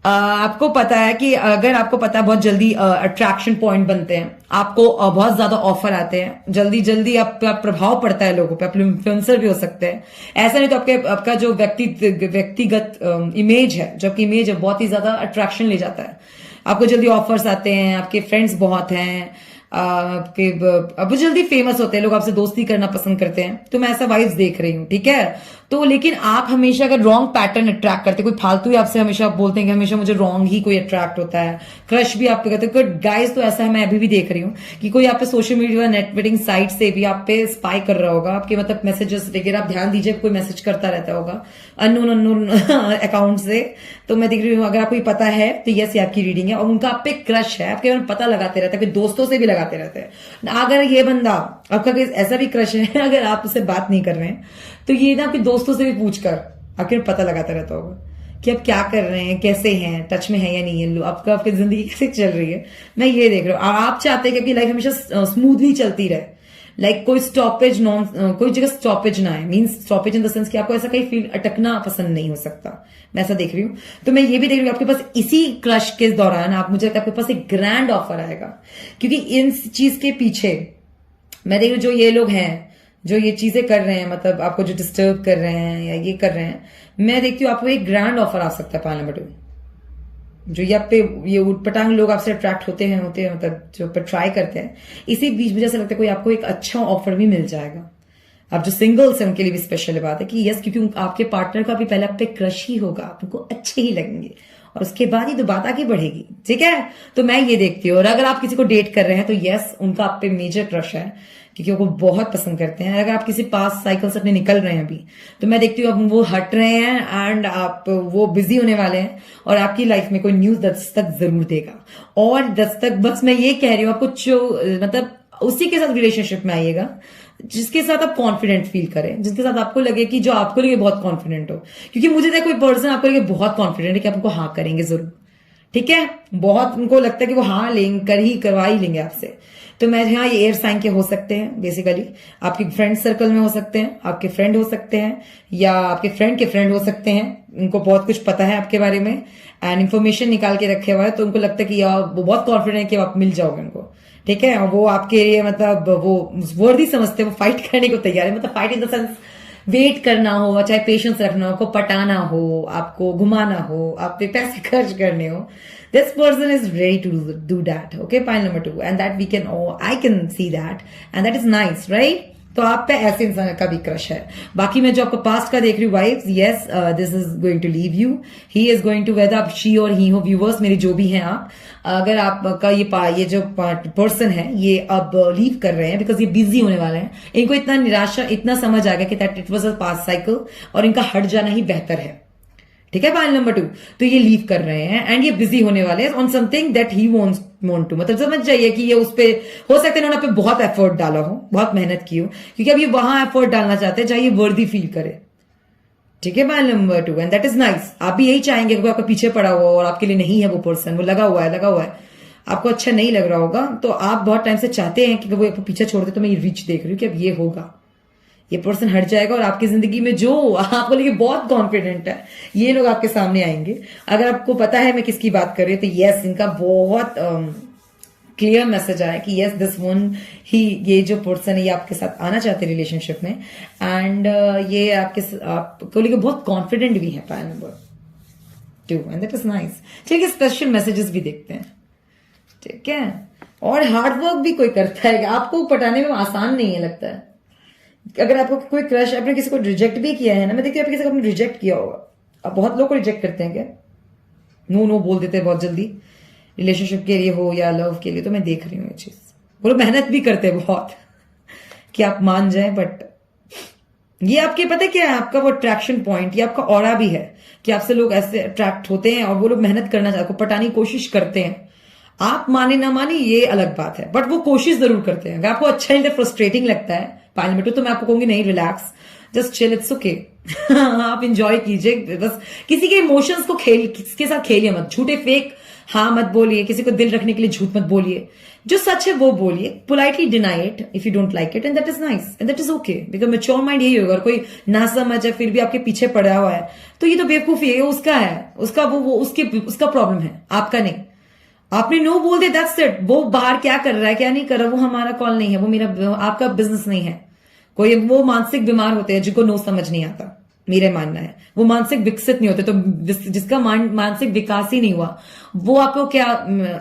[SPEAKER 1] आपको पता है कि अगर आपको पता है बहुत जल्दी अट्रैक्शन पॉइंट बनते हैं, आपको बहुत ज्यादा ऑफर आते हैं, जल्दी जल्दी आपका प्रभाव पड़ता है लोगों पे, आप इन्फ्लुएंसर भी हो सकते हैं। ऐसा नहीं तो आपका जो व्यक्तिगत इमेज है, जो आपकी इमेज है, बहुत ही ज्यादा अट्रैक्शन ले जाता है। आपको जल्दी ऑफर्स आते हैं, आपके फ्रेंड्स बहुत हैं, आपके अब जल्दी फेमस होते हैं लोग, आपसे दोस्ती करना पसंद करते हैं। तो मैं ऐसा वाइब्स देख रही हूँ, ठीक है। तो लेकिन आप हमेशा अगर रॉन्ग पैटर्न अट्रैक्ट करते, कोई फालतू ही आपसे हमेशा बोलते हैं कि हमेशा मुझे रॉन्ग ही कोई अट्रैक्ट होता है, क्रश भी आप पे करते हैं गाइस। तो ऐसा है, मैं अभी भी देख रही हूँ कि कोई आप पे सोशल मीडिया नेटवर्किंग साइट से भी आप पे स्पाई कर रहा होगा, आपके मतलब मैसेजेस वगैरह, आप ध्यान दीजिए, कोई मैसेज करता रहता होगा अननोन अकाउंट से। तो मैं देख रही हूँ, अगर आपको पता है तो यस, ये आपकी रीडिंग है, और उनका आप पे क्रश है, आपके बारे में पता लगाते रहते हैं, दोस्तों से भी लगाते रहते हैं। अगर ये बंदा आपका कोई ऐसा भी क्रश है, अगर आप उससे बात नहीं कर रहे हैं, तो ये ना आपके दोस्तों से भी पूछकर आपके पता लगाता रहता होगा कि आप क्या कर रहे हैं, कैसे हैं, टच में है या नहीं है, आपकी जिंदगी कैसे चल रही है, मैं ये देख रहा हूँ। आप चाहते हैं कि आपकी लाइफ हमेशा स्मूथली चलती रहे, कोई स्टॉपेज कोई जगह स्टॉपेज ना है, means stoppage in the sense कि आपको ऐसा कहीं फील अटकना पसंद नहीं हो सकता, मैं ऐसा देख रही हूँ। तो मैं ये भी देख रही हूँ आपके पास इसी क्रश के दौरान मुझे लगता है आपके पास एक ग्रैंड ऑफर आएगा, क्योंकि इन चीज के पीछे मैं देख रही हूँ जो ये लोग हैं, जो ये चीजें कर रहे हैं, मतलब आपको जो डिस्टर्ब कर रहे हैं या ये कर रहे हैं, मैं देखती हूँ आपको एक ग्रैंड ऑफर आ सकता है। पार्लियामेंट में जो ये उटपटांग लोग आपसे अट्रैक्ट होते हैं मतलब जो पर ट्राई करते हैं, इसी बीच मुझे ऐसा लगता है कोई आपको एक अच्छा ऑफर भी मिल जाएगा। अब जो सिंगल्स हैं उनके लिए भी स्पेशल बात है कि यस, क्योंकि आपके पार्टनर का भी पहले आप पे क्रश ही होगा, आपको अच्छे ही लगेंगे और उसके बाद ही तो बात आगे बढ़ेगी, ठीक है। तो मैं ये देखती हूँ, और अगर आप किसी को डेट कर रहे हैं तो यस, उनका आप पे मेजर क्रश है, क्योंकि वो बहुत पसंद करते हैं। अगर आप किसी पास साइकिल से अपने निकल रहे हैं अभी, तो मैं देखती हूँ अब वो हट रहे हैं एंड आप वो बिजी होने वाले हैं और आपकी लाइफ में कोई न्यूज दस्तक जरूर देगा। और दस्तक बस मैं ये कह रही हूँ आपको, मतलब उसी के साथ रिलेशनशिप में आइएगा जिसके साथ आप कॉन्फिडेंट फील करें, जिसके साथ आपको लगे कि जो आपको लगे बहुत कॉन्फिडेंट हो, क्योंकि मुझे देखो कोई पर्सन आपको लगे बहुत कॉन्फिडेंट है कि आप उनको हाँ करेंगे जरूर, ठीक है, बहुत उनको लगता है कि वो हाँ लेंगे, करवा ही लेंगे आपसे। तो मैं यहाँ ये एयर साइन के हो सकते हैं, बेसिकली आपके फ्रेंड सर्कल में हो सकते हैं, आपके फ्रेंड हो सकते हैं या आपके फ्रेंड के फ्रेंड हो सकते हैं, उनको बहुत कुछ पता है आपके बारे में एंड इन्फॉर्मेशन निकाल के रखे हुआ है, तो उनको लगता है कि यार वो बहुत कॉन्फिडेंट है कि आप मिल जाओगे उनको, ठीक है। और वो आपके लिए मतलब वो वर्दी समझते हैं, वो फाइट करने को तैयार है, मतलब fight in the sense wait करना हो, चाहे पेशेंस रखना हो, आपको पटाना हो, आपको घुमाना हो, आप पे पैसे खर्च करने हो, this person is ready to do that. Okay, point number 2, and that we can, I can see that, and that is nice, right? तो आप पे ऐसे इंसान का भी क्रश है। बाकी मैं जो आपको पास्ट का देख रही हूँ wives, yes, this is going to leave you, he is going to, whether आप शी और ही हो, व्यूवर्स मेरे जो भी हैं आप, अगर आपका ये जो पर्सन है ये अब लीव कर रहे हैं बिकॉज ये बिजी होने वाले हैं, इनको इतना निराशा, इतना समझ आ गया कि that it was a past cycle और इनका हट जाना ही बेहतर है, ठीक है। पॉइंट नंबर 2, तो ये लीव कर रहे हैं एंड ये बिजी होने वाले हैं on something that he want to, मतलब समझ जाइए कि ये उस पे हो सकता है इन्होंने पे बहुत एफर्ट डाला हो, बहुत मेहनत की हो, क्योंकि अब ये वहां एफर्ट डालना चाहते हैं जहां ये वर्दी फील करे, ठीक है। Point number 2, and that is nice. आप भी यही चाहेंगे कि आपका पीछे पड़ा हुआ और आपके लिए नहीं है वो पर्सन, वो लगा हुआ है, आपको अच्छा नहीं लग रहा होगा, तो आप बहुत टाइम से चाहते हैं कि वो आपको पीछे छोड़ दे। तो मैं ये रिच देख रही हूँ कि अब ये होगा, ये पर्सन हट जाएगा और आपकी जिंदगी में जो आपको लगे बहुत कॉन्फिडेंट है, ये लोग आपके सामने आएंगे। अगर आपको पता है मैं किसकी बात कर रही हूँ, तो यस, इनका बहुत क्लियर मैसेज आया कि यस, दिस वन ही, ये जो पर्सन है ये आपके साथ आना चाहते हैं रिलेशनशिप में, एंड ये आपको लेके बहुत कॉन्फिडेंट भी है। Point number 2, and that is nice. चलिए स्पेशल मैसेजेस भी देखते हैं, ठीक है। और हार्डवर्क भी कोई करता है, आपको पटाने में आसान नहीं है लगता है। अगर आपको कोई क्रश, आपने किसी को रिजेक्ट भी किया है ना, मैं देखती हूँ किसी को आपने रिजेक्ट किया होगा, आप बहुत लोग को रिजेक्ट करते हैं क्या, नो बोल देते हैं बहुत जल्दी, रिलेशनशिप के लिए हो या लव के लिए, तो मैं देख रही हूँ ये चीज, वो लोग मेहनत भी करते हैं बहुत कि आप मान जाए, बट ये आपके पता क्या है, आपका वो अट्रैक्शन पॉइंट, ये आपका ऑरा भी है कि आपसे लोग ऐसे अट्रैक्ट होते हैं और वो लोग मेहनत करना चाहते, आपको पटाने की कोशिश करते हैं। आप माने ना माने ये अलग बात है, बट वो कोशिश जरूर करते हैं। अगर आपको अच्छा नहीं, फ्रस्ट्रेटिंग लगता है पार्लियामेंट, तो मैं आपको कहूंगी नहीं, relax, just chill, it's okay. आप इंजॉय कीजिए, बस किसी के इमोशंस को किसके साथ खेलिए मत, झूठे फेक हाँ मत बोलिए, किसी को दिल रखने के लिए झूठ मत बोलिए, जो सच है वो बोलिए, politely deny it if you don't like it, and that is nice and that is okay, because mature mind यही होगा। और कोई ना समझ है फिर भी आपके पीछे पड़ा हुआ है, तो ये तो बेवकूफी है, उसका है, उसका प्रॉब्लम है, आपका नहीं। आपने नो बोल दिया, दैट्स इट। वो बाहर क्या कर रहा है क्या नहीं कर रहा, वो हमारा कॉल नहीं है, वो आपका बिजनेस नहीं है। कोई वो मानसिक बीमार होते हैं जिनको नो समझ नहीं आता, मेरे मानना है, वो मानसिक विकसित नहीं होते, तो जिसका मानसिक विकास ही नहीं हुआ वो आपको क्या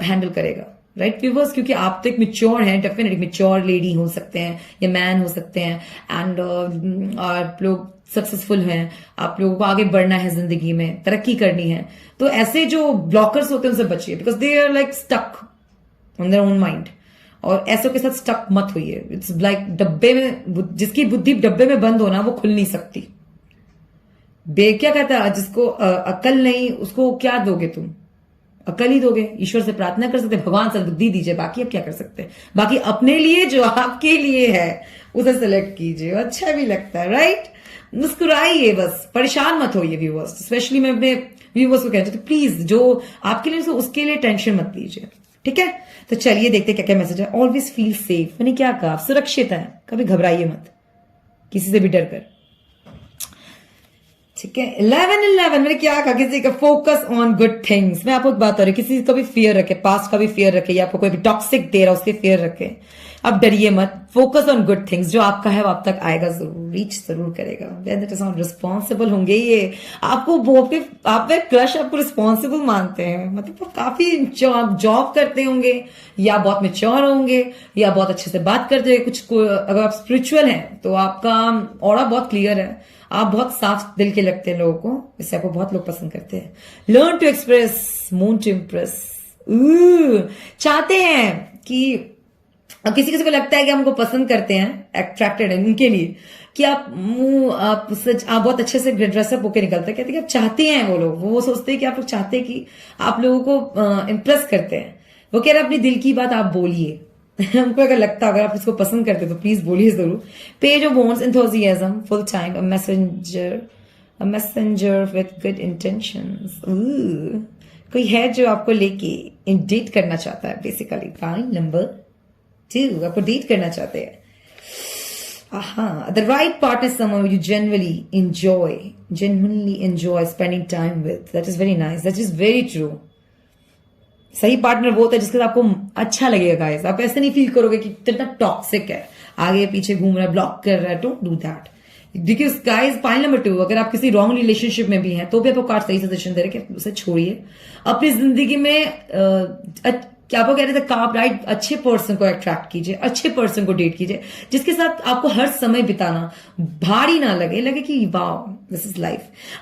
[SPEAKER 1] हैंडल करेगा, राइट व्यूअर्स। क्योंकि आप तो एक मिच्योर हैं, डेफिनेटली मिच्योर लेडी हो सकते हैं या मैन हो सकते हैं, एंड आप लोग सक्सेसफुल हैं, आप लोगों को आगे बढ़ना है, जिंदगी में तरक्की करनी है, तो ऐसे जो ब्लॉकर्स होते हैं उनसे बचिए, because they are like stuck on their own mind, और ऐसों के साथ स्टक मत होइए। इट्स लाइक डब्बे में, जिसकी बुद्धि डब्बे में बंद होना वो खुल नहीं सकती। क्या कहता है, जिसको अकल नहीं उसको क्या दोगे तुम, अकल ही दोगे। ईश्वर से प्रार्थना कर सकते, भगवान से बुद्धि दीजिए, बाकी अब क्या कर सकते हैं। बाकी अपने लिए जो आपके लिए है उसे सेलेक्ट कीजिए, अच्छा भी लगता है, राइट। मुस्कुराइए, बस परेशान मत होइए व्यूअर्स। स्पेशली मैं अपने व्यूवर्स को कहते हैं, तो प्लीज जो आपके लिए उसके लिए टेंशन मत लीजिए, ठीक है। तो चलिए देखते क्या क्या मैसेज है। ऑलवेज फील सेफ, मैंने क्या कहा, सुरक्षित है, कभी घबराइए मत किसी से भी डर कर, ठीक है। 11-11 मैंने क्या कहा, किसी का फोकस ऑन गुड थिंग्स। मैं आपको एक बात हो रही, किसी का भी फियर रखे, पास्ट का भी फियर रखे, या आपको कोई भी टॉक्सिक दे रहा उसके फियर रखे, अब डरिए मत, फोकस ऑन गुड थिंग्स। जो आपका है वो आप तक आएगा जरूर, रीच जरूर करेगा। रिस्पॉन्सिबल होंगे ये आपको, आप पे क्रश आपको रिस्पॉन्सिबल मानते हैं, मतलब काफी जॉब करते होंगे, या बहुत मेच्योर होंगे, या बहुत अच्छे से बात करते होंगे। अगर आप स्पिरिचुअल हैं तो आपका ऑरा बहुत क्लियर है, आप बहुत साफ दिल के लगते हैं लोगों को, इससे आपको बहुत लोग पसंद करते हैं। Learn to express, moon to impress. चाहते हैं कि किसी किसी को लगता है कि हमको पसंद करते हैं, अट्रैक्टेड है उनके लिए, कि आप बहुत अच्छे से ड्रेसअप होकर निकलते हैं, कहते हैं कि आप चाहते हैं, वो सोचते हैं कि आप लोग चाहते हैं कि आप लोगों को इम्प्रेस करते हैं। वो कह रहे हैं अपनी दिल की बात आप बोलिए। हमको अगर लगता है अगर आप इसको पसंद करते तो प्लीज बोलिए जरूर। Page of wants, enthusiasm, full time, a messenger with good intentions. कोई है जो आपको लेके डेट करना चाहता है, बेसिकली। पॉइंट नंबर 2, आपको डेट करना चाहते हैं। The right partner is someone you genuinely enjoy spending time with. That is very nice. That is very true. सही पार्टनर वो होता है जिसके साथ आपको अच्छा लगेगा गाइस। आप ऐसे नहीं फील करोगे कि कितना टॉक्सिक है, आगे पीछे घूम रहा है, ब्लॉक कर रहा है। Don't do that, because guys point number 2, अगर आप किसी रॉन्ग रिलेशनशिप में भी हैं तो भी आपको कार्ड सही सजेशन दे रहे कि उसे छोड़िए। अपनी जिंदगी में क्या आपको कह रहे थे, काप राइट, अच्छे पर्सन को अट्रैक्ट कीजिए, अच्छे पर्सन को डेट कीजिए, जिसके साथ आपको हर समय बिताना भारी ना लगे कि wow this is life.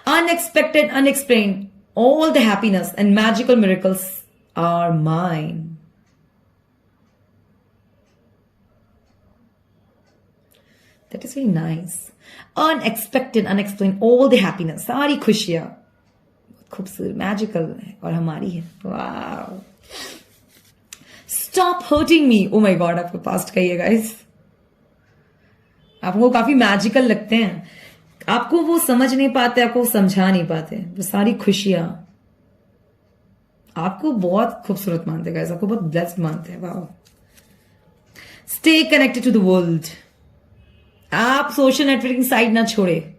[SPEAKER 1] Unexpected, unexplained, all the happiness and magical miracles are mine. That is very nice. Unexpected, unexplained, all the happiness, सारी खुशियां खूबसूरत, मैजिकल है और हमारी है। Wow. Stop hurting me. Oh my God, आपको past का ही है गाइस। आपको काफी मैजिकल लगते हैं, आपको वो समझ नहीं पाते, आपको समझा नहीं पाते। वो सारी खुशियां आपको बहुत खूबसूरत मानते हैं गाइस, आपको बहुत ब्लेस्ड मानते हैं। Wow. Stay connected to the world. आप सोशल नेटवर्किंग साइट ना छोड़े,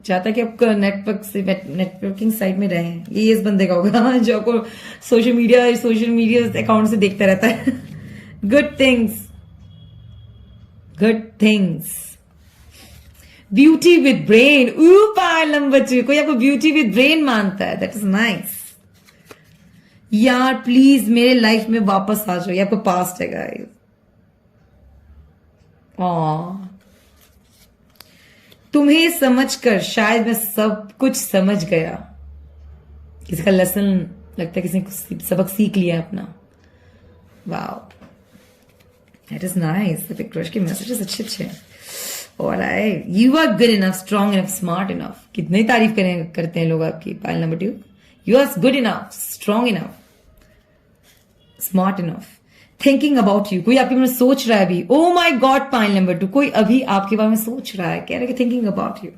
[SPEAKER 1] चाहता कि आप नेटवर्किंग साइट में रहें। ये इस बंदे का होगा जो आपको सोशल मीडिया अकाउंट से देखता रहता है। Good things, beauty with brain. Pile number 2, कोई आपको ब्यूटी विद ब्रेन मानता है, दैट इज नाइस। यार प्लीज मेरे लाइफ में वापस आ जाओ, ये आपको पास्ट है गाइस। तुम्हें समझकर शायद मैं सब कुछ समझ गया। किसी का लेसन लगता है, किसी ने सबक सीख लिया अपना। Wow, that is nice. Crush के मैसेजेस अच्छे हैं। Alright, you are good enough, strong enough, smart enough. कितनी तारीफ करते हैं लोग आपकी। Pile number 2, you are good enough, strong enough, smart enough. Thinking about you, कोई आपके बारे में सोच रहा है अभी। Oh my God, point number 2, कोई अभी आपके बारे में सोच रहा है, कह रहा है कि thinking about you.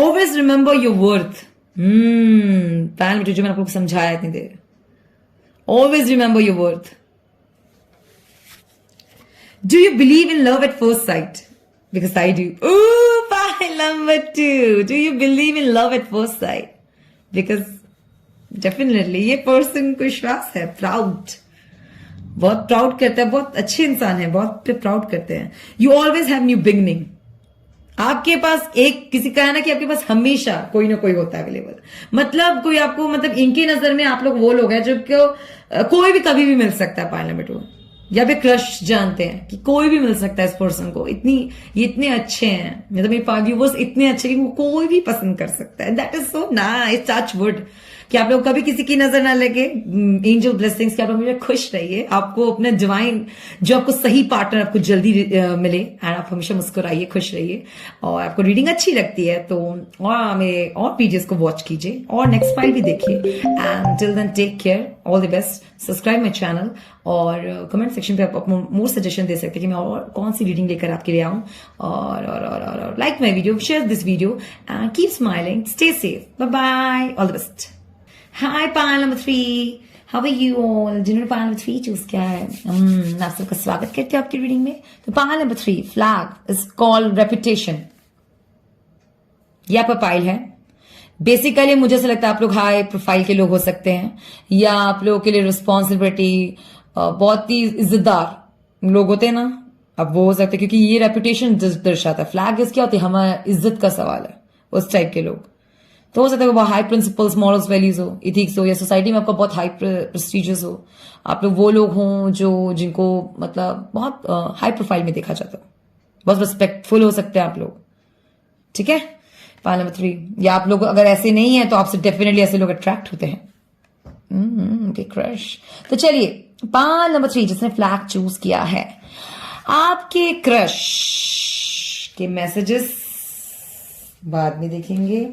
[SPEAKER 1] Always remember your worth. Point number 2 जो मैंने आपको समझाया इतनी देर। Always remember your worth. Do you believe in love at first sight? Because I do. Point number 2, do you believe in love at first sight? Because definitely ये person को विश्वास है, प्राउड, बहुत प्राउड करता है, बहुत अच्छे इंसान है, बहुत पे प्राउड करते हैं। You always have new beginning. आपके पास एक किसी का है ना कि आपके पास हमेशा कोई ना कोई होता है अवेलेबल। मतलब कोई आपको, मतलब इनके नजर में आप लोग वो लोग हैं जो कोई भी कभी भी मिल सकता है। पॉइंट नंबर 2, या फिर क्रश जानते हैं कि कोई भी मिल सकता है इस पर्सन को। ये इतने अच्छे हैं, मतलब मेरे व्यूवर्स इतने अच्छे कि वो कोई भी पसंद कर सकता है। That is so nice, touch wood. कि आप लोग कभी किसी की नजर ना लगे। एंजल ब्लेसिंग्स कि आप लोग मुझे खुश रहिए, आपको अपना डिवाइन जो आपको सही पार्टनर आपको जल्दी मिले, एंड आप हमेशा मुस्कुराइए, खुश रहिए। और आपको रीडिंग अच्छी लगती है तो और मेरे और वीडियोस को वॉच कीजिए और नेक्स्ट फाइल भी देखिए। And till then take care, all the best, subscribe my channel और कमेंट सेक्शन पे आप मोर सजेशन दे सकते हैं कि मैं और कौन सी रीडिंग लेकर आपके लिए आऊं। और like my video, share this video and keep smiling, stay safe, bye bye, all the best. Hi pile number 3, how are you all? जिन्होंने पायल नंबर 3 चूज किया है, आप सबका स्वागत करते हैं आपकी रीडिंग में। तो पायल number 3 flag is called reputation. यह आपका पायल है। बेसिकली मुझे ऐसा लगता है आप लोग हाई प्रोफाइल के लोग हो सकते हैं, या आप लोगों के लिए रिस्पॉन्सिबिलिटी बहुत ही इज्जतदार लोग होते हैं ना, अब वो हो सकते हैं, क्योंकि ये रेपुटेशन दर्शाता है। फ्लैग इज क्या होती है, हमारा इज्जत का सवाल है, उस टाइप के लोग। तो हो सकता है बहुत हाई प्रिंसिपल्स, मॉरल्स, वैल्यूज हो, इथिक्स हो, या सोसाइटी में आपका बहुत हाई प्रेस्टीजियस हो। आप लोग वो लोग हों जो जिनको मतलब बहुत हाई प्रोफाइल में देखा जाता है, बहुत रिस्पेक्टफुल हो सकते हैं आप लोग, ठीक है। पायल नंबर 3, या आप लोग अगर ऐसे नहीं है तो आपसे डेफिनेटली ऐसे लोग अट्रैक्ट होते हैं। क्रश। तो चलिए पायल नंबर 3 जिसने फ्लैग चूज किया है, आपके क्रश के मैसेजेस बाद में देखेंगे,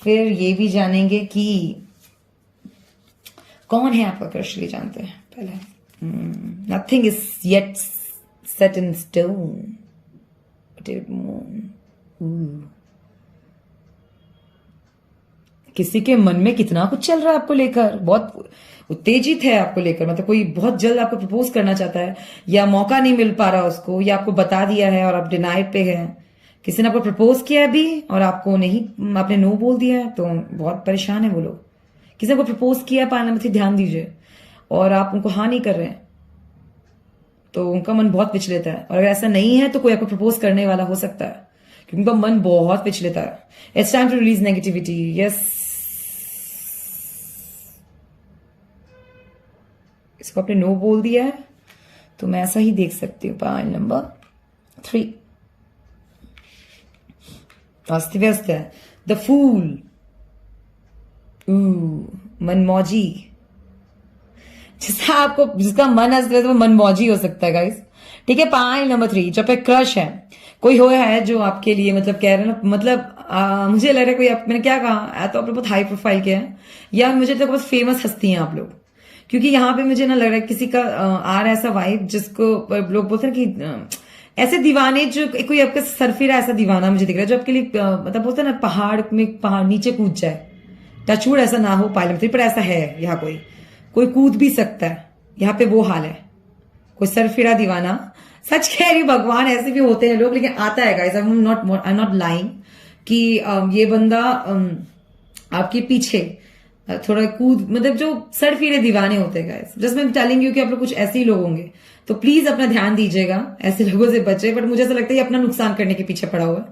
[SPEAKER 1] फिर ये भी जानेंगे कि कौन है आपका क्रश, ये जानते हैं पहले। Nothing is yet set in stone. किसी के मन में कितना कुछ चल रहा है आपको लेकर, बहुत उत्तेजित है आपको लेकर, मतलब कोई बहुत जल्द आपको प्रपोज करना चाहता है, या मौका नहीं मिल पा रहा उसको, या आपको बता दिया है और आप डिनाई पे हैं। किसी ने आपको प्रपोज किया है अभी और आपको नहीं, आपने नो बोल दिया है, तो बहुत परेशान है वो लोग। किसी ने आपको प्रपोज किया, पायल नंबर 3 ध्यान दीजिए, और आप उनको हाँ नहीं कर रहे हैं तो उनका मन बहुत विचलित है। और अगर ऐसा नहीं है तो कोई आपको प्रपोज करने वाला हो सकता है, क्योंकि उनका मन बहुत विचलित है। It's time to release negativity. Yes, इसको आपने नो बोल दिया है तो मैं ऐसा ही देख सकती हूँ। पायल नंबर 3 अस्त व्यस्त है। द फूल, मनमौजी, जिसका मन अस्त व्यस्त वो मनमौजी हो सकता है गाइस, ठीक है। पायल नंबर 3 जब पे क्रश है, कोई हो है जो आपके लिए मतलब कह रहे हैं ना, मतलब मुझे लग रहा है कोई मैंने क्या कहा, तो आप लोग बहुत हाई प्रोफाइल के हैं, या मुझे तो बहुत फेमस हस्ती हैं आप लोग, क्योंकि यहाँ पे मुझे ना लग रहा है किसी का आ रहा है ऐसा वाइब जिसको लोग बोलते हैं कि ऐसे दीवाने, जो कोई आपका सरफिरा ऐसा दीवाना मुझे दिख रहा है जो आपके लिए मतलब बोलते हैं ना पहाड़ नीचे कूद जाए। टचवुड ऐसा ना हो पायल नंबर 3 पर, ऐसा है यहाँ कोई कूद भी सकता है, यहाँ पे वो हाल है, कोई सरफिरा दीवाना। सच कह रही भगवान, ऐसे भी होते हैं लोग, लेकिन आता है guys, I am not lying कि ये बंदा आपके पीछे थोड़ा कूद, मतलब जो सरफिरे दीवाने होते हैं गाइस, जस्ट मैं टेलिंग यू कि आप लोग कुछ ऐसे ही लोग होंगे, तो प्लीज अपना ध्यान दीजिएगा, ऐसे लोगों से बचे। बट मुझे ऐसा लगता है ये अपना नुकसान करने के पीछे पड़ा हुआ है,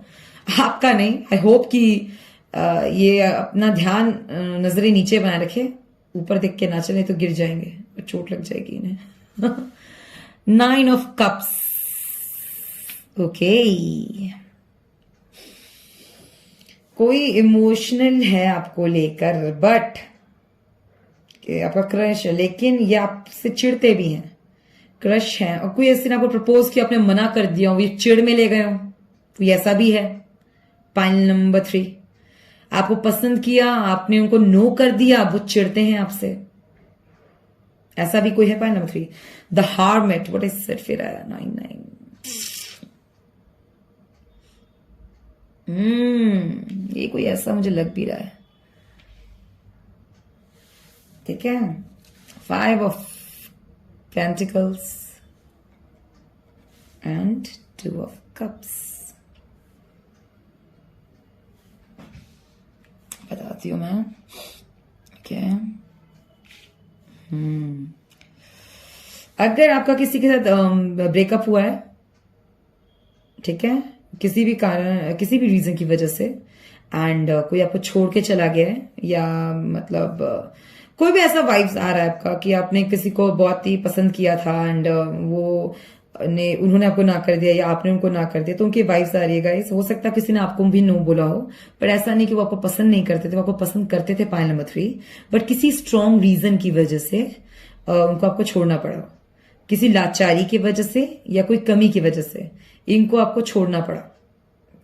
[SPEAKER 1] आपका नहीं। आई होप कि ये अपना ध्यान नजरें नीचे बनाए रखे, ऊपर देख के ना चले तो गिर जाएंगे, चोट लग जाएगी इन्हें। 9 ऑफ कप्स, ओके। कोई इमोशनल है आपको लेकर, बट आपका क्रश है, लेकिन ये आपसे चिढ़ते भी हैं, क्रश है। और कोई ऐसे ने आपको प्रपोज किया, आपने मना कर दिया हो, ये चिढ़ में ले गए हो, तो ऐसा भी है। पायल नंबर 3 आपको पसंद किया, आपने उनको नो कर दिया, वो चिढ़ते हैं आपसे, ऐसा भी कोई है। पायल नंबर 3 द हार्मेट, व्हाट इज इट, फिर 9 ये कोई ऐसा मुझे लग भी रहा है, ठीक है। 5 of pentacles and 2 of cups. बताती हूं मैं, ओके। अगर आपका किसी के साथ ब्रेकअप हुआ है, ठीक है, किसी भी कारण, किसी भी रीजन की वजह से, एंड कोई आपको छोड़ के चला गया है, या मतलब कोई भी ऐसा वाइब्स आ रहा है आपका कि आपने किसी को बहुत ही पसंद किया था, एंड वो ने उन्होंने आपको ना कर दिया या आपने उनको ना कर दिया, तो उनकी वाइब्स आ रही है गाइस। हो सकता है किसी ने आपको भी नो बोला हो, पर ऐसा नहीं कि वो आपको पसंद नहीं करते थे, वो आपको पसंद करते थे पॉइंट नंबर 3, बट किसी स्ट्रॉन्ग रीजन की वजह से उनको आपको छोड़ना पड़ा, किसी लाचारी की वजह से या कोई कमी की वजह से इनको आपको छोड़ना पड़ा,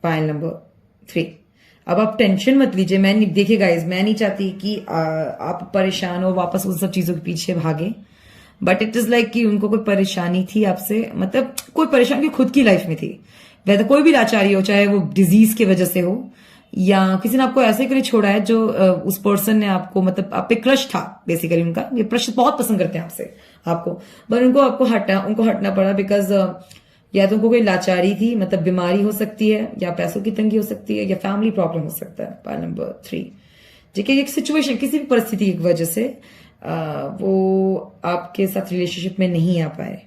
[SPEAKER 1] पॉइंट नंबर 3। अब आप टेंशन मत लीजिए, मैं नहीं, देखिए गाइज, मैं नहीं चाहती कि आप परेशान हो वापस उन सब चीजों के पीछे भागे, बट इट इज लाइक कि उनको कोई परेशानी थी आपसे, मतलब कोई परेशानी खुद की लाइफ में थी, वैसे कोई भी लाचारी हो, चाहे वो डिजीज की वजह से हो या किसी ने आपको ऐसे क्यों छोड़ा है, जो उस पर्सन ने आपको, मतलब आप पे क्रश था बेसिकली उनका, ये क्रश बहुत पसंद करते हैं आपसे आपको, पर उनको हटना पड़ा बिकॉज या तो उनको कोई लाचारी थी, मतलब बीमारी हो सकती है, या पैसों की तंगी हो सकती है, या फैमिली प्रॉब्लम हो सकता है, पॉइंट नंबर 3। ठीक है, एक सिचुएशन, किसी भी परिस्थिति की वजह से वो आपके साथ रिलेशनशिप में नहीं आ पाए।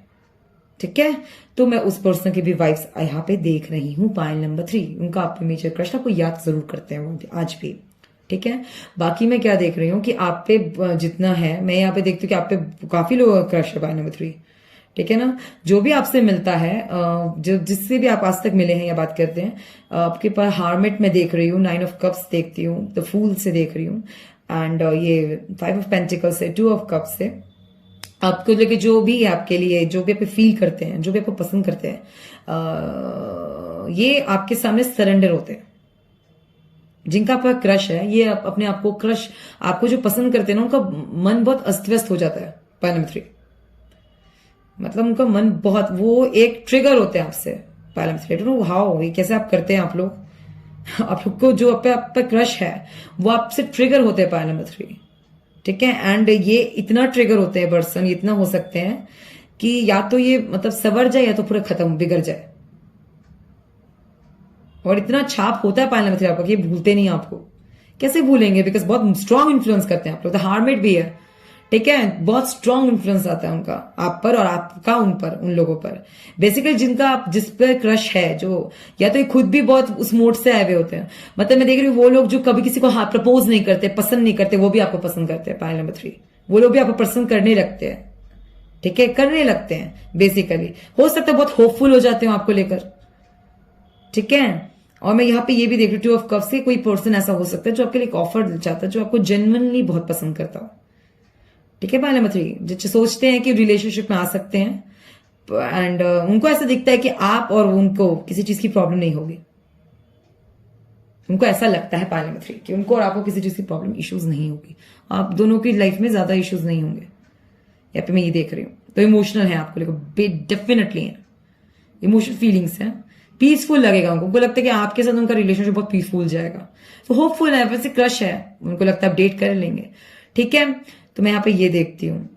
[SPEAKER 1] ठीक है, तो मैं उस पर्सन की भी वाइब्स यहाँ पे देख रही हूँ, पॉइंट नंबर 3। उनका आप पे मेजर क्रश था, आपको याद जरूर करते हैं वो आज भी। ठीक है, बाकी मैं क्या देख रही हूँ कि आप पे जितना है, मैं यहाँ पे देखती हूँ कि आप पे काफी लोगों का क्रश है, पॉइंट नंबर 3। ठीक है ना, जो भी आपसे मिलता है, जो जिससे भी आप आज तक मिले हैं या बात करते हैं, आपके पास हार्मेट में देख रही हूँ, 9 ऑफ कप्स देखती हूँ, द फूल से देख रही हूँ, एंड ये 5 ऑफ पेंटिकल से, 2 ऑफ कप्स से। आपको लेके जो भी आपके लिए, जो भी आप फील करते हैं, जो भी आपको पसंद करते हैं, ये आपके सामने सरेंडर होते हैं। जिनका आपका क्रश है, ये अपने आप को क्रश, आपको जो पसंद करते हैं ना, उनका मन बहुत अस्त व्यस्त हो जाता है, पॉइंट नंबर 3। मतलब उनका मन बहुत, वो एक ट्रिगर होते हैं आपसे, पॉइंट नंबर 3। नो हाउ, ये कैसे आप करते हैं आप लोग आप लोग को जो आप पे क्रश है वो आपसे ट्रिगर होते हैं, पॉइंट नंबर 3। ठीक है, एंड ये इतना ट्रिगर होते हैं पर्सन, इतना हो सकते हैं कि या तो ये मतलब सवर जाए या तो पूरा खत्म, बिगड़ जाए, और इतना छाप होता है पॉइंट नंबर 3 आपका कि ये भूलते नहीं आपको। कैसे भूलेंगे, बिकॉज बहुत स्ट्रांग इन्फ्लुएंस करते हैं आप लोग, तो हार्मेट भी है। ठीक है, बहुत स्ट्रांग इन्फ्लुएंस आता है उनका आप पर, और आपका उन पर, उन लोगों पर। बेसिकली जिनका आप, जिस पर क्रश है, जो या तो ये खुद भी बहुत उस मोड से आए हुए होते हैं, मतलब मैं देख रही हूँ वो लोग जो कभी किसी को प्रपोज नहीं करते, पसंद नहीं करते, वो भी आपको पसंद करते हैं, पॉइंट नंबर 3। वो लोग भी आपको पसंद करने लगते हैं। ठीक है, करने लगते हैं बेसिकली, हो सकता है बहुत होपफुल हो जाते हो आपको लेकर। ठीक है, और मैं यहाँ पे ये भी देख रही हूँ 2 ऑफ कप्स से, कोई पर्सन ऐसा हो सकता है जो आपके लिए एक ऑफर चाहता है, जो आपको जेन्युइनली बहुत पसंद करता हो। ठीक है, पॉइंट नंबर 3, जो सोचते हैं कि रिलेशनशिप में आ सकते हैं, एंड उनको ऐसा दिखता है कि आप और उनको किसी चीज की प्रॉब्लम नहीं होगी। उनको ऐसा लगता है, पॉइंट नंबर 3, कि उनको और आपको किसी चीज की प्रॉब्लम, इश्यूज नहीं होगी, आप दोनों की लाइफ में ज्यादा इश्यूज नहीं होंगे। यहाँ पे मैं ये देख रही हूँ, तो इमोशनल है आपको लेकर, डेफिनेटली है, इमोशनल फीलिंग्स है, पीसफुल लगेगा उनको लगता है कि आपके साथ उनका रिलेशनशिप बहुत पीसफुल जाएगा, तो होपफुल है, वैसे क्रश है, उनको लगता है अपडेट कर लेंगे। ठीक है, तो मैं यहाँ पे ये देखती हूँ,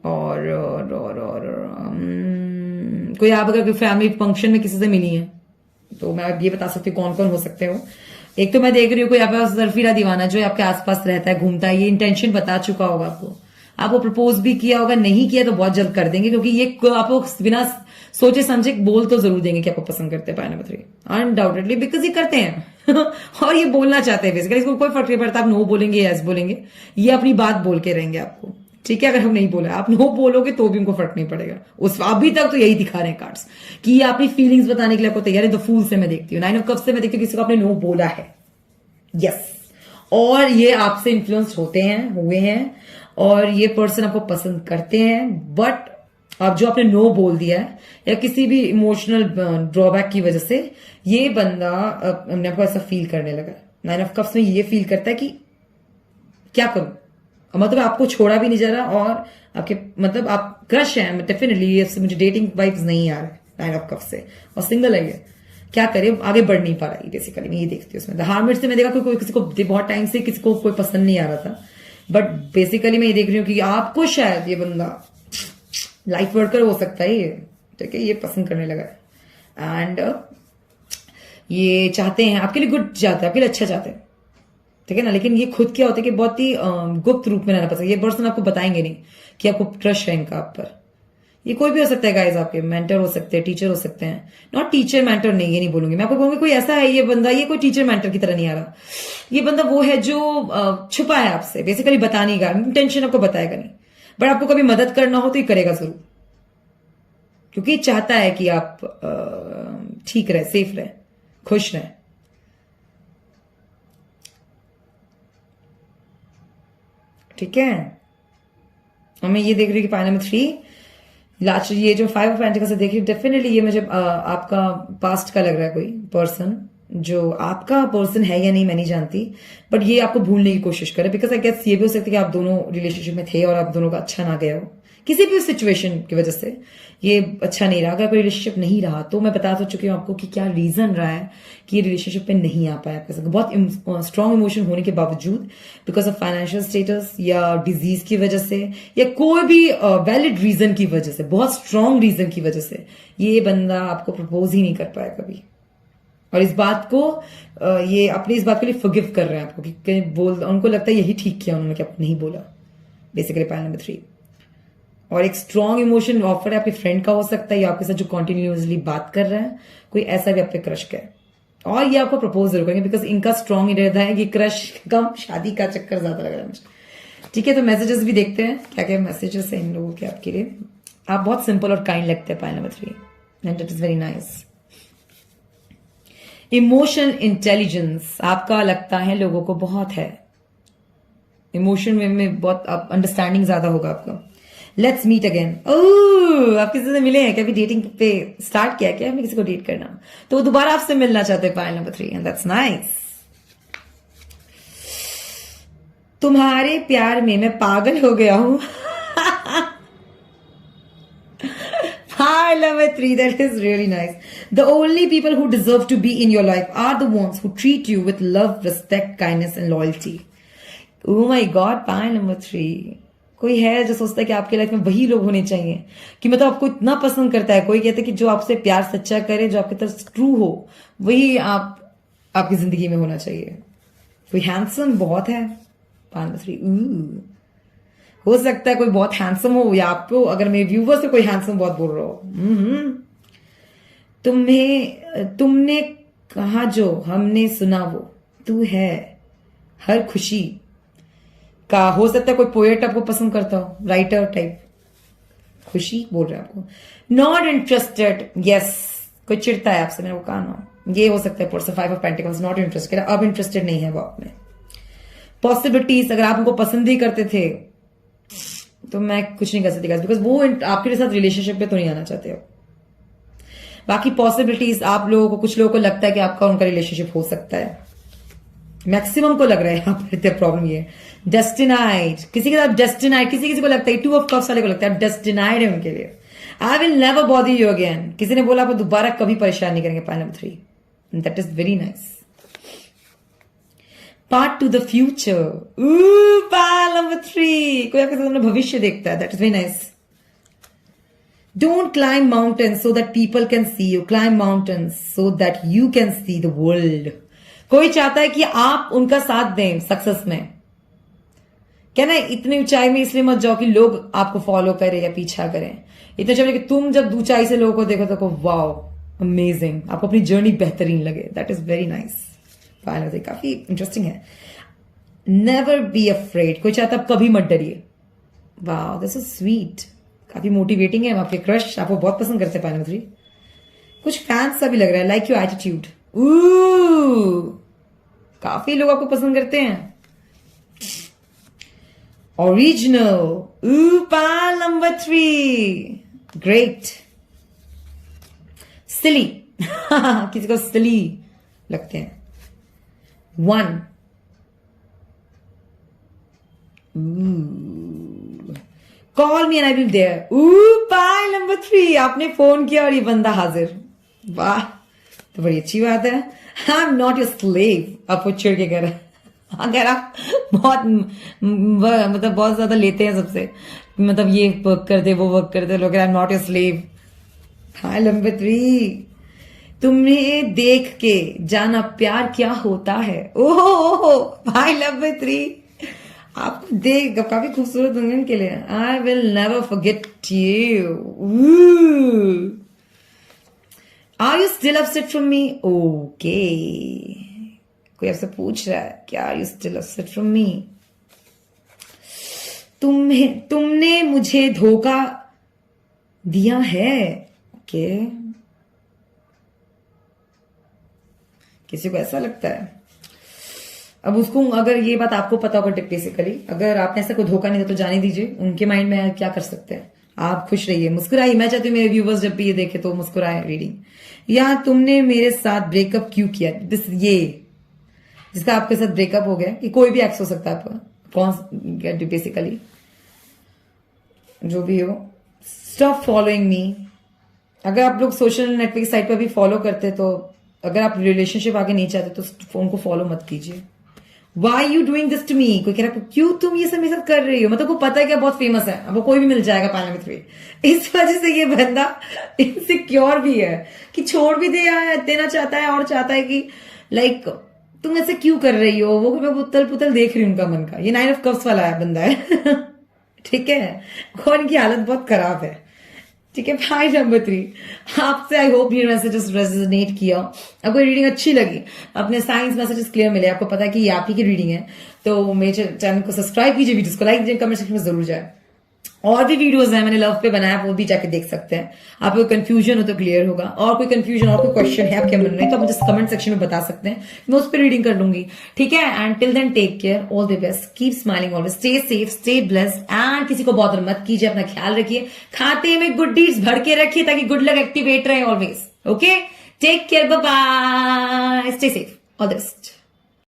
[SPEAKER 1] और कोई आप अगर कोई फैमिली फंक्शन में किसी से मिली है, तो मैं ये बता सकती हूँ कौन कौन हो सकते हो। एक तो मैं देख रही हूँ कोई आपका सरफीरा दीवाना जो आपके आसपास रहता है, घूमता है, ये इंटेंशन बता चुका होगा आपको प्रपोज भी किया होगा, नहीं किया तो बहुत जल्द कर देंगे, क्योंकि ये आपको बिना सोचे समझे बोल तो जरूर देंगे कि आपको पसंद करते हैं, पॉइंट नंबर 3, अनडाउटेडली, बिकॉज ये करते हैं और ये बोलना चाहते हैं बेसिकली, इसको कोई फर्क नहीं पड़ता आप नो बोलेंगे यस बोलेंगे, ये अपनी बात बोल के रहेंगे आपको। ठीक है, अगर हम नहीं बोले, आप नो बोलोगे तो भी उनको फर्क नहीं पड़ेगा, उस अभी तक तो यही दिखा रहे हैं कार्ड्स कि ये अपनी फीलिंग्स बताने के लिए आपको तैयार है। द फूल से मैं देखती हूँ, 9 ऑफ कप्स से मैं देखती हूँ किसी को आपने नो बोला है, यस, और ये आपसे इन्फ्लुएंस होते हैं, हुए हैं, और ये पर्सन आपको पसंद करते हैं, बट आप जो आपने नो बोल दिया है या किसी भी इमोशनल ड्रॉबैक की वजह से ये बंदा अपने आपको ऐसा फील करने लगा। 9 ऑफ कप्स में ये फील करता है कि क्या करूं, मतलब आपको छोड़ा भी नहीं जा रहा, और आपके मतलब आप क्रश हैं डेफिनेटली, मुझे डेटिंग वाइब्स नहीं आ रहा है 9 ऑफ कप्स से, और सिंगल है ये, क्या करे, आगे बढ़ नहीं पा रहा है बेसिकली, मैं ये देखती हूँ उसमें। हार्मेट से मैं देखा कोई किसी को बहुत टाइम से किसी को कोई पसंद नहीं आ रहा था, बट बेसिकली मैं ये देख रही हूँ कि आपको शायद ये बंदा लाइफ वर्कर हो सकता है, ये ठीक है, ये पसंद करने लगा है, एंड ये चाहते हैं आपके लिए गुड चाहते हैं, आपके लिए अच्छा चाहते हैं। ठीक है ना, लेकिन ये खुद क्या होता है कि बहुत ही गुप्त रूप में रहना पसंद, ये पर्सन आपको बताएंगे नहीं कि आपको क्रश है इनका आप पर। ये कोई भी हो सकता है गाइज, आपके मेंटर हो सकते हैं, टीचर हो सकते हैं, नॉट टीचर मेंटर नहीं, ये नहीं बोलूंगी मैं, आपको कहूंगी कोई ऐसा है ये बंदा, ये कोई टीचर मेंटर की तरह नहीं आ रहा, ये बंदा वो है जो छुपा है आपसे, बेसिकली बता नहीं गा, इंटेंशन आपको बताएगा नहीं, बट आपको कभी मदद करना हो तो ये करेगा जरूर। क्योंकि चाहता है कि आप ठीक रहे, सेफ रहे, खुश रहे। ठीक है, और मैं ये देख रही हूँ कि पॉइंट नंबर 3 लास्ट, ये जो 5 ऑफ पेंटिकल्स से देखिए, डेफिनेटली ये मुझे आपका पास्ट का लग रहा है कोई पर्सन, जो आपका पर्सन है या नहीं मैं नहीं जानती, बट ये आपको भूलने की कोशिश करे। बिकॉज आई गेस ये भी हो सकता है कि आप दोनों रिलेशनशिप में थे और आप दोनों का अच्छा ना गया हो किसी भी सिचुएशन की वजह से, ये अच्छा नहीं रहा। अगर कोई रिलेशनशिप नहीं रहा तो मैं बता तो चुकी हूँ आपको कि क्या रीजन रहा है कि ये रिलेशनशिप पे नहीं आ पाया आपके साथ। बहुत स्ट्रॉन्ग इमोशन होने के बावजूद, बिकॉज ऑफ फाइनेंशियल स्टेटस या डिजीज की वजह से या कोई भी वैलिड रीजन की वजह से, बहुत स्ट्रॉन्ग रीजन की वजह से ये बंदा आपको प्रपोज ही नहीं कर पाया कभी। और इस बात को ये अपने इस बात के लिए फॉरगिव कर रहे हैं आपको कि बोल, उनको लगता है यही ठीक किया उन्होंने कि आप नहीं बोला। बेसिकली पॉइंट नंबर 3, और एक स्ट्रॉन्ग इमोशन ऑफर है आपके फ्रेंड का हो सकता है या आपके साथ जो कंटिन्यूअसली बात कर रहा है, कोई ऐसा भी आप पे क्रश का है और ये आपको प्रपोज जरूर करेंगे, बिकॉज इनका स्ट्रॉन्ग इरादा है कि क्रश कम, शादी का चक्कर ज्यादा लग रहा है मुझे। ठीक है, तो मैसेजेस भी देखते हैं क्या क्या मैसेजेस है इन लोगों के आपके लिए। आप बहुत सिंपल और काइंड लगते हैं, point number 3, and that is very nice. Emotion intelligence आपका लगता है लोगों को बहुत है, इमोशन में बहुत अंडरस्टैंडिंग ज्यादा होगा आपका। Let's meet again. ओह, आप किसी से मिले हैं क्या? अभी डेटिंग पे स्टार्ट किया क्या आपने किसी को डेट करना, तो वो दोबारा आपसे मिलना चाहते हैं, point number 3, and that's nice. तुम्हारे प्यार में मैं पागल हो गया हूं। Pile number 3, that is really nice. The only people who deserve to be in your life are the ones who treat you with love, respect, kindness and loyalty. Oh my God, pile number 3. कोई है जो सोचता है कि आपके life में वही लोग होने चाहिए, कि मतलब आपको इतना पसंद करता है। कोई कहता है कि जो आपसे प्यार सच्चा करे, जो आपके तरफ ट्रू हो, वही आपकी जिंदगी में होना चाहिए। कोई हैंडसम बहुत है, पॉइंट नंबर 3। हो सकता है कोई बहुत हैंडसम हो, या आपको अगर मेरे व्यूवर से कोई हैंडसम बहुत बोल रहा हो। तुमने कहा जो हमने सुना वो तू है, हर खुशी का। हो सकता है कोई पोएट आपको पसंद करता हो, राइटर टाइप, खुशी बोल रहे हैं आपको। नॉट इंटरेस्टेड, यस, कोई चिढ़ता है आपसे, मैंने वो कहा ना, ये हो सकता है। Person 5 of pentacles, not interested, अब इंटरेस्टेड नहीं है वो आप में। पॉसिबिलिटीज, अगर आप उनको पसंद ही करते थे तो मैं कुछ नहीं कर सकती, बिकॉज वो आपके साथ रिलेशनशिप पे तो नहीं आना चाहते हो। बाकी पॉसिबिलिटीज, आप लोगों को, कुछ लोगों को लगता है कि आपका उनका रिलेशनशिप हो सकता है, मैक्सिमम को लग रहा है यहाँ पर। प्रॉब्लम ये डेस्टिनाइड, किसी के साथ डेस्टिनाइड, किसी को लगता है, 2 ऑफ कप्स वाले को लगता है डेस्टिनाइड है उनके लिए। I will never bother you again, किसी ने बोला आपको दोबारा कभी परेशान नहीं करेंगे, point number 3, that is very nice. Part two the future, point number 3, कोई आपके साथ अपना भविष्य देखता है, that is very nice. Don't climb mountains so that people can see you. Climb mountains so that you can see the world. कोई चाहता है कि आप उनका साथ दें सक्सेस में। क्या ना, इतनी ऊंचाई में इसलिए मत जाओ कि लोग आपको फॉलो करें या पीछा करें। इतना चाहिए कि तुम जब ऊंचाई से लोगों को देखो तो वाओ अमेजिंग, आपको अपनी जर्नी बेहतरीन लगे, दैट इज वेरी नाइस। काफी इंटरेस्टिंग है। नेवर बी अफ्रेड, कोई चाहता आप कभी मत डरिए। वाओ, दिस इज स्वीट, काफी मोटिवेटिंग है। आपके क्रश आपको बहुत पसंद करते हैं, पॉइंट नंबर 3। कुछ फैंस सा भी लग रहा है, लाइक योर एटीट्यूड। काफी लोग आपको पसंद करते हैं। Original, point number 3, great. Silly, किसी को सिली लगते हैं। 1, call me and I will there. Point number 3, आपने फोन किया और ये बंदा हाजिर। वाह, तो बड़ी अच्छी बात है। I am not your slave, आपको चिढ़ के कह रहा है। अगर आप बहुत मतलब बहुत ज्यादा लेते हैं सबसे, मतलब ये वर्क कर दे वो वर्क कर दे, लोग I am not your slave. Point number 3, तुम्हें देख के जाना प्यार क्या होता है। ओहो, पॉइंट नंबर 3, आपको देख काफी खूबसूरत होंगे इनके लिए। I will never forget you. Are you still upset from me? Okay, कोई आपसे पूछ रहा है क्या are you still upset from me? तुमने मुझे धोखा दिया है। ओके, किसी को ऐसा लगता है। अब उसको, अगर ये बात आपको पता होगा बेसिकली, अगर आपने ऐसा कोई धोखा नहीं दिया तो जाने दीजिए, उनके माइंड में क्या कर सकते हैं। आप खुश रहिए, मुस्कुराइए। मैं चाहती हूँ मेरे व्यूवर्स जब भी ये देखे तो मुस्कुराए। रीडिंग, या तुमने मेरे साथ ब्रेकअप क्यों किया, ये जिसका आपके साथ ब्रेकअप हो गया, कि कोई भी एक्स हो सकता है आपका, कौन बेसिकली जो भी हो। Stop following me. अगर आप लोग सोशल नेटवर्क साइट पर भी फॉलो करते तो, अगर आप रिलेशनशिप आगे नहीं चाहते तो फोन को फॉलो मत कीजिए। Why you doing this to me, कोई कह रहा है क्यों तुम ये सब मेरे साथ कर रही हो, मतलब को पता है कि बहुत फेमस है, अब वो कोई भी मिल जाएगा पाने में थ्री। इस वजह से ये बंदा इनसिक्योर भी है कि छोड़ भी देना चाहता है, और चाहता है कि लाइक तुम ऐसे क्यों कर रही हो। वो मैं उतल पुतल देख रही हूँ उनका मन का। ये 9 ऑफ कप्स वाला है बंदा है ठीक है, और इनकी हालत बहुत खराब है। ठीक है, पॉइंट नंबर 3 आपसे, आई होप ये मैसेजेस रेजोनेट किया। आपको रीडिंग अच्छी लगी, अपने साइंस मैसेजेस क्लियर मिले, आपको पता है कि ये आप ही की रीडिंग है, तो मेरे चैनल को सब्सक्राइब कीजिए, वीडियोस को लाइक कीजिए, कमेंट सेक्शन में जरूर जाए। और भी वीडियोस हैं मैंने लव पे बनाया, वो भी जाके देख सकते हैं। आपको कंफ्यूजन हो तो क्लियर होगा, और कोई कंफ्यूजन और कोई क्वेश्चन है आपके मन में तो आप मुझे कमेंट सेक्शन में बता सकते हैं, मैं उस पर रीडिंग कर लूंगी। ठीक है, and till then take care, all the best, keep smiling always, stay safe, stay blessed, and किसी को बॉदर मत कीजिए, अपना ख्याल रखिए, खाते में गुड डीड्स भर के रखिए ताकि गुड लक एक्टिवेट रहे always. Okay, take care, bye bye, stay safe, all the best.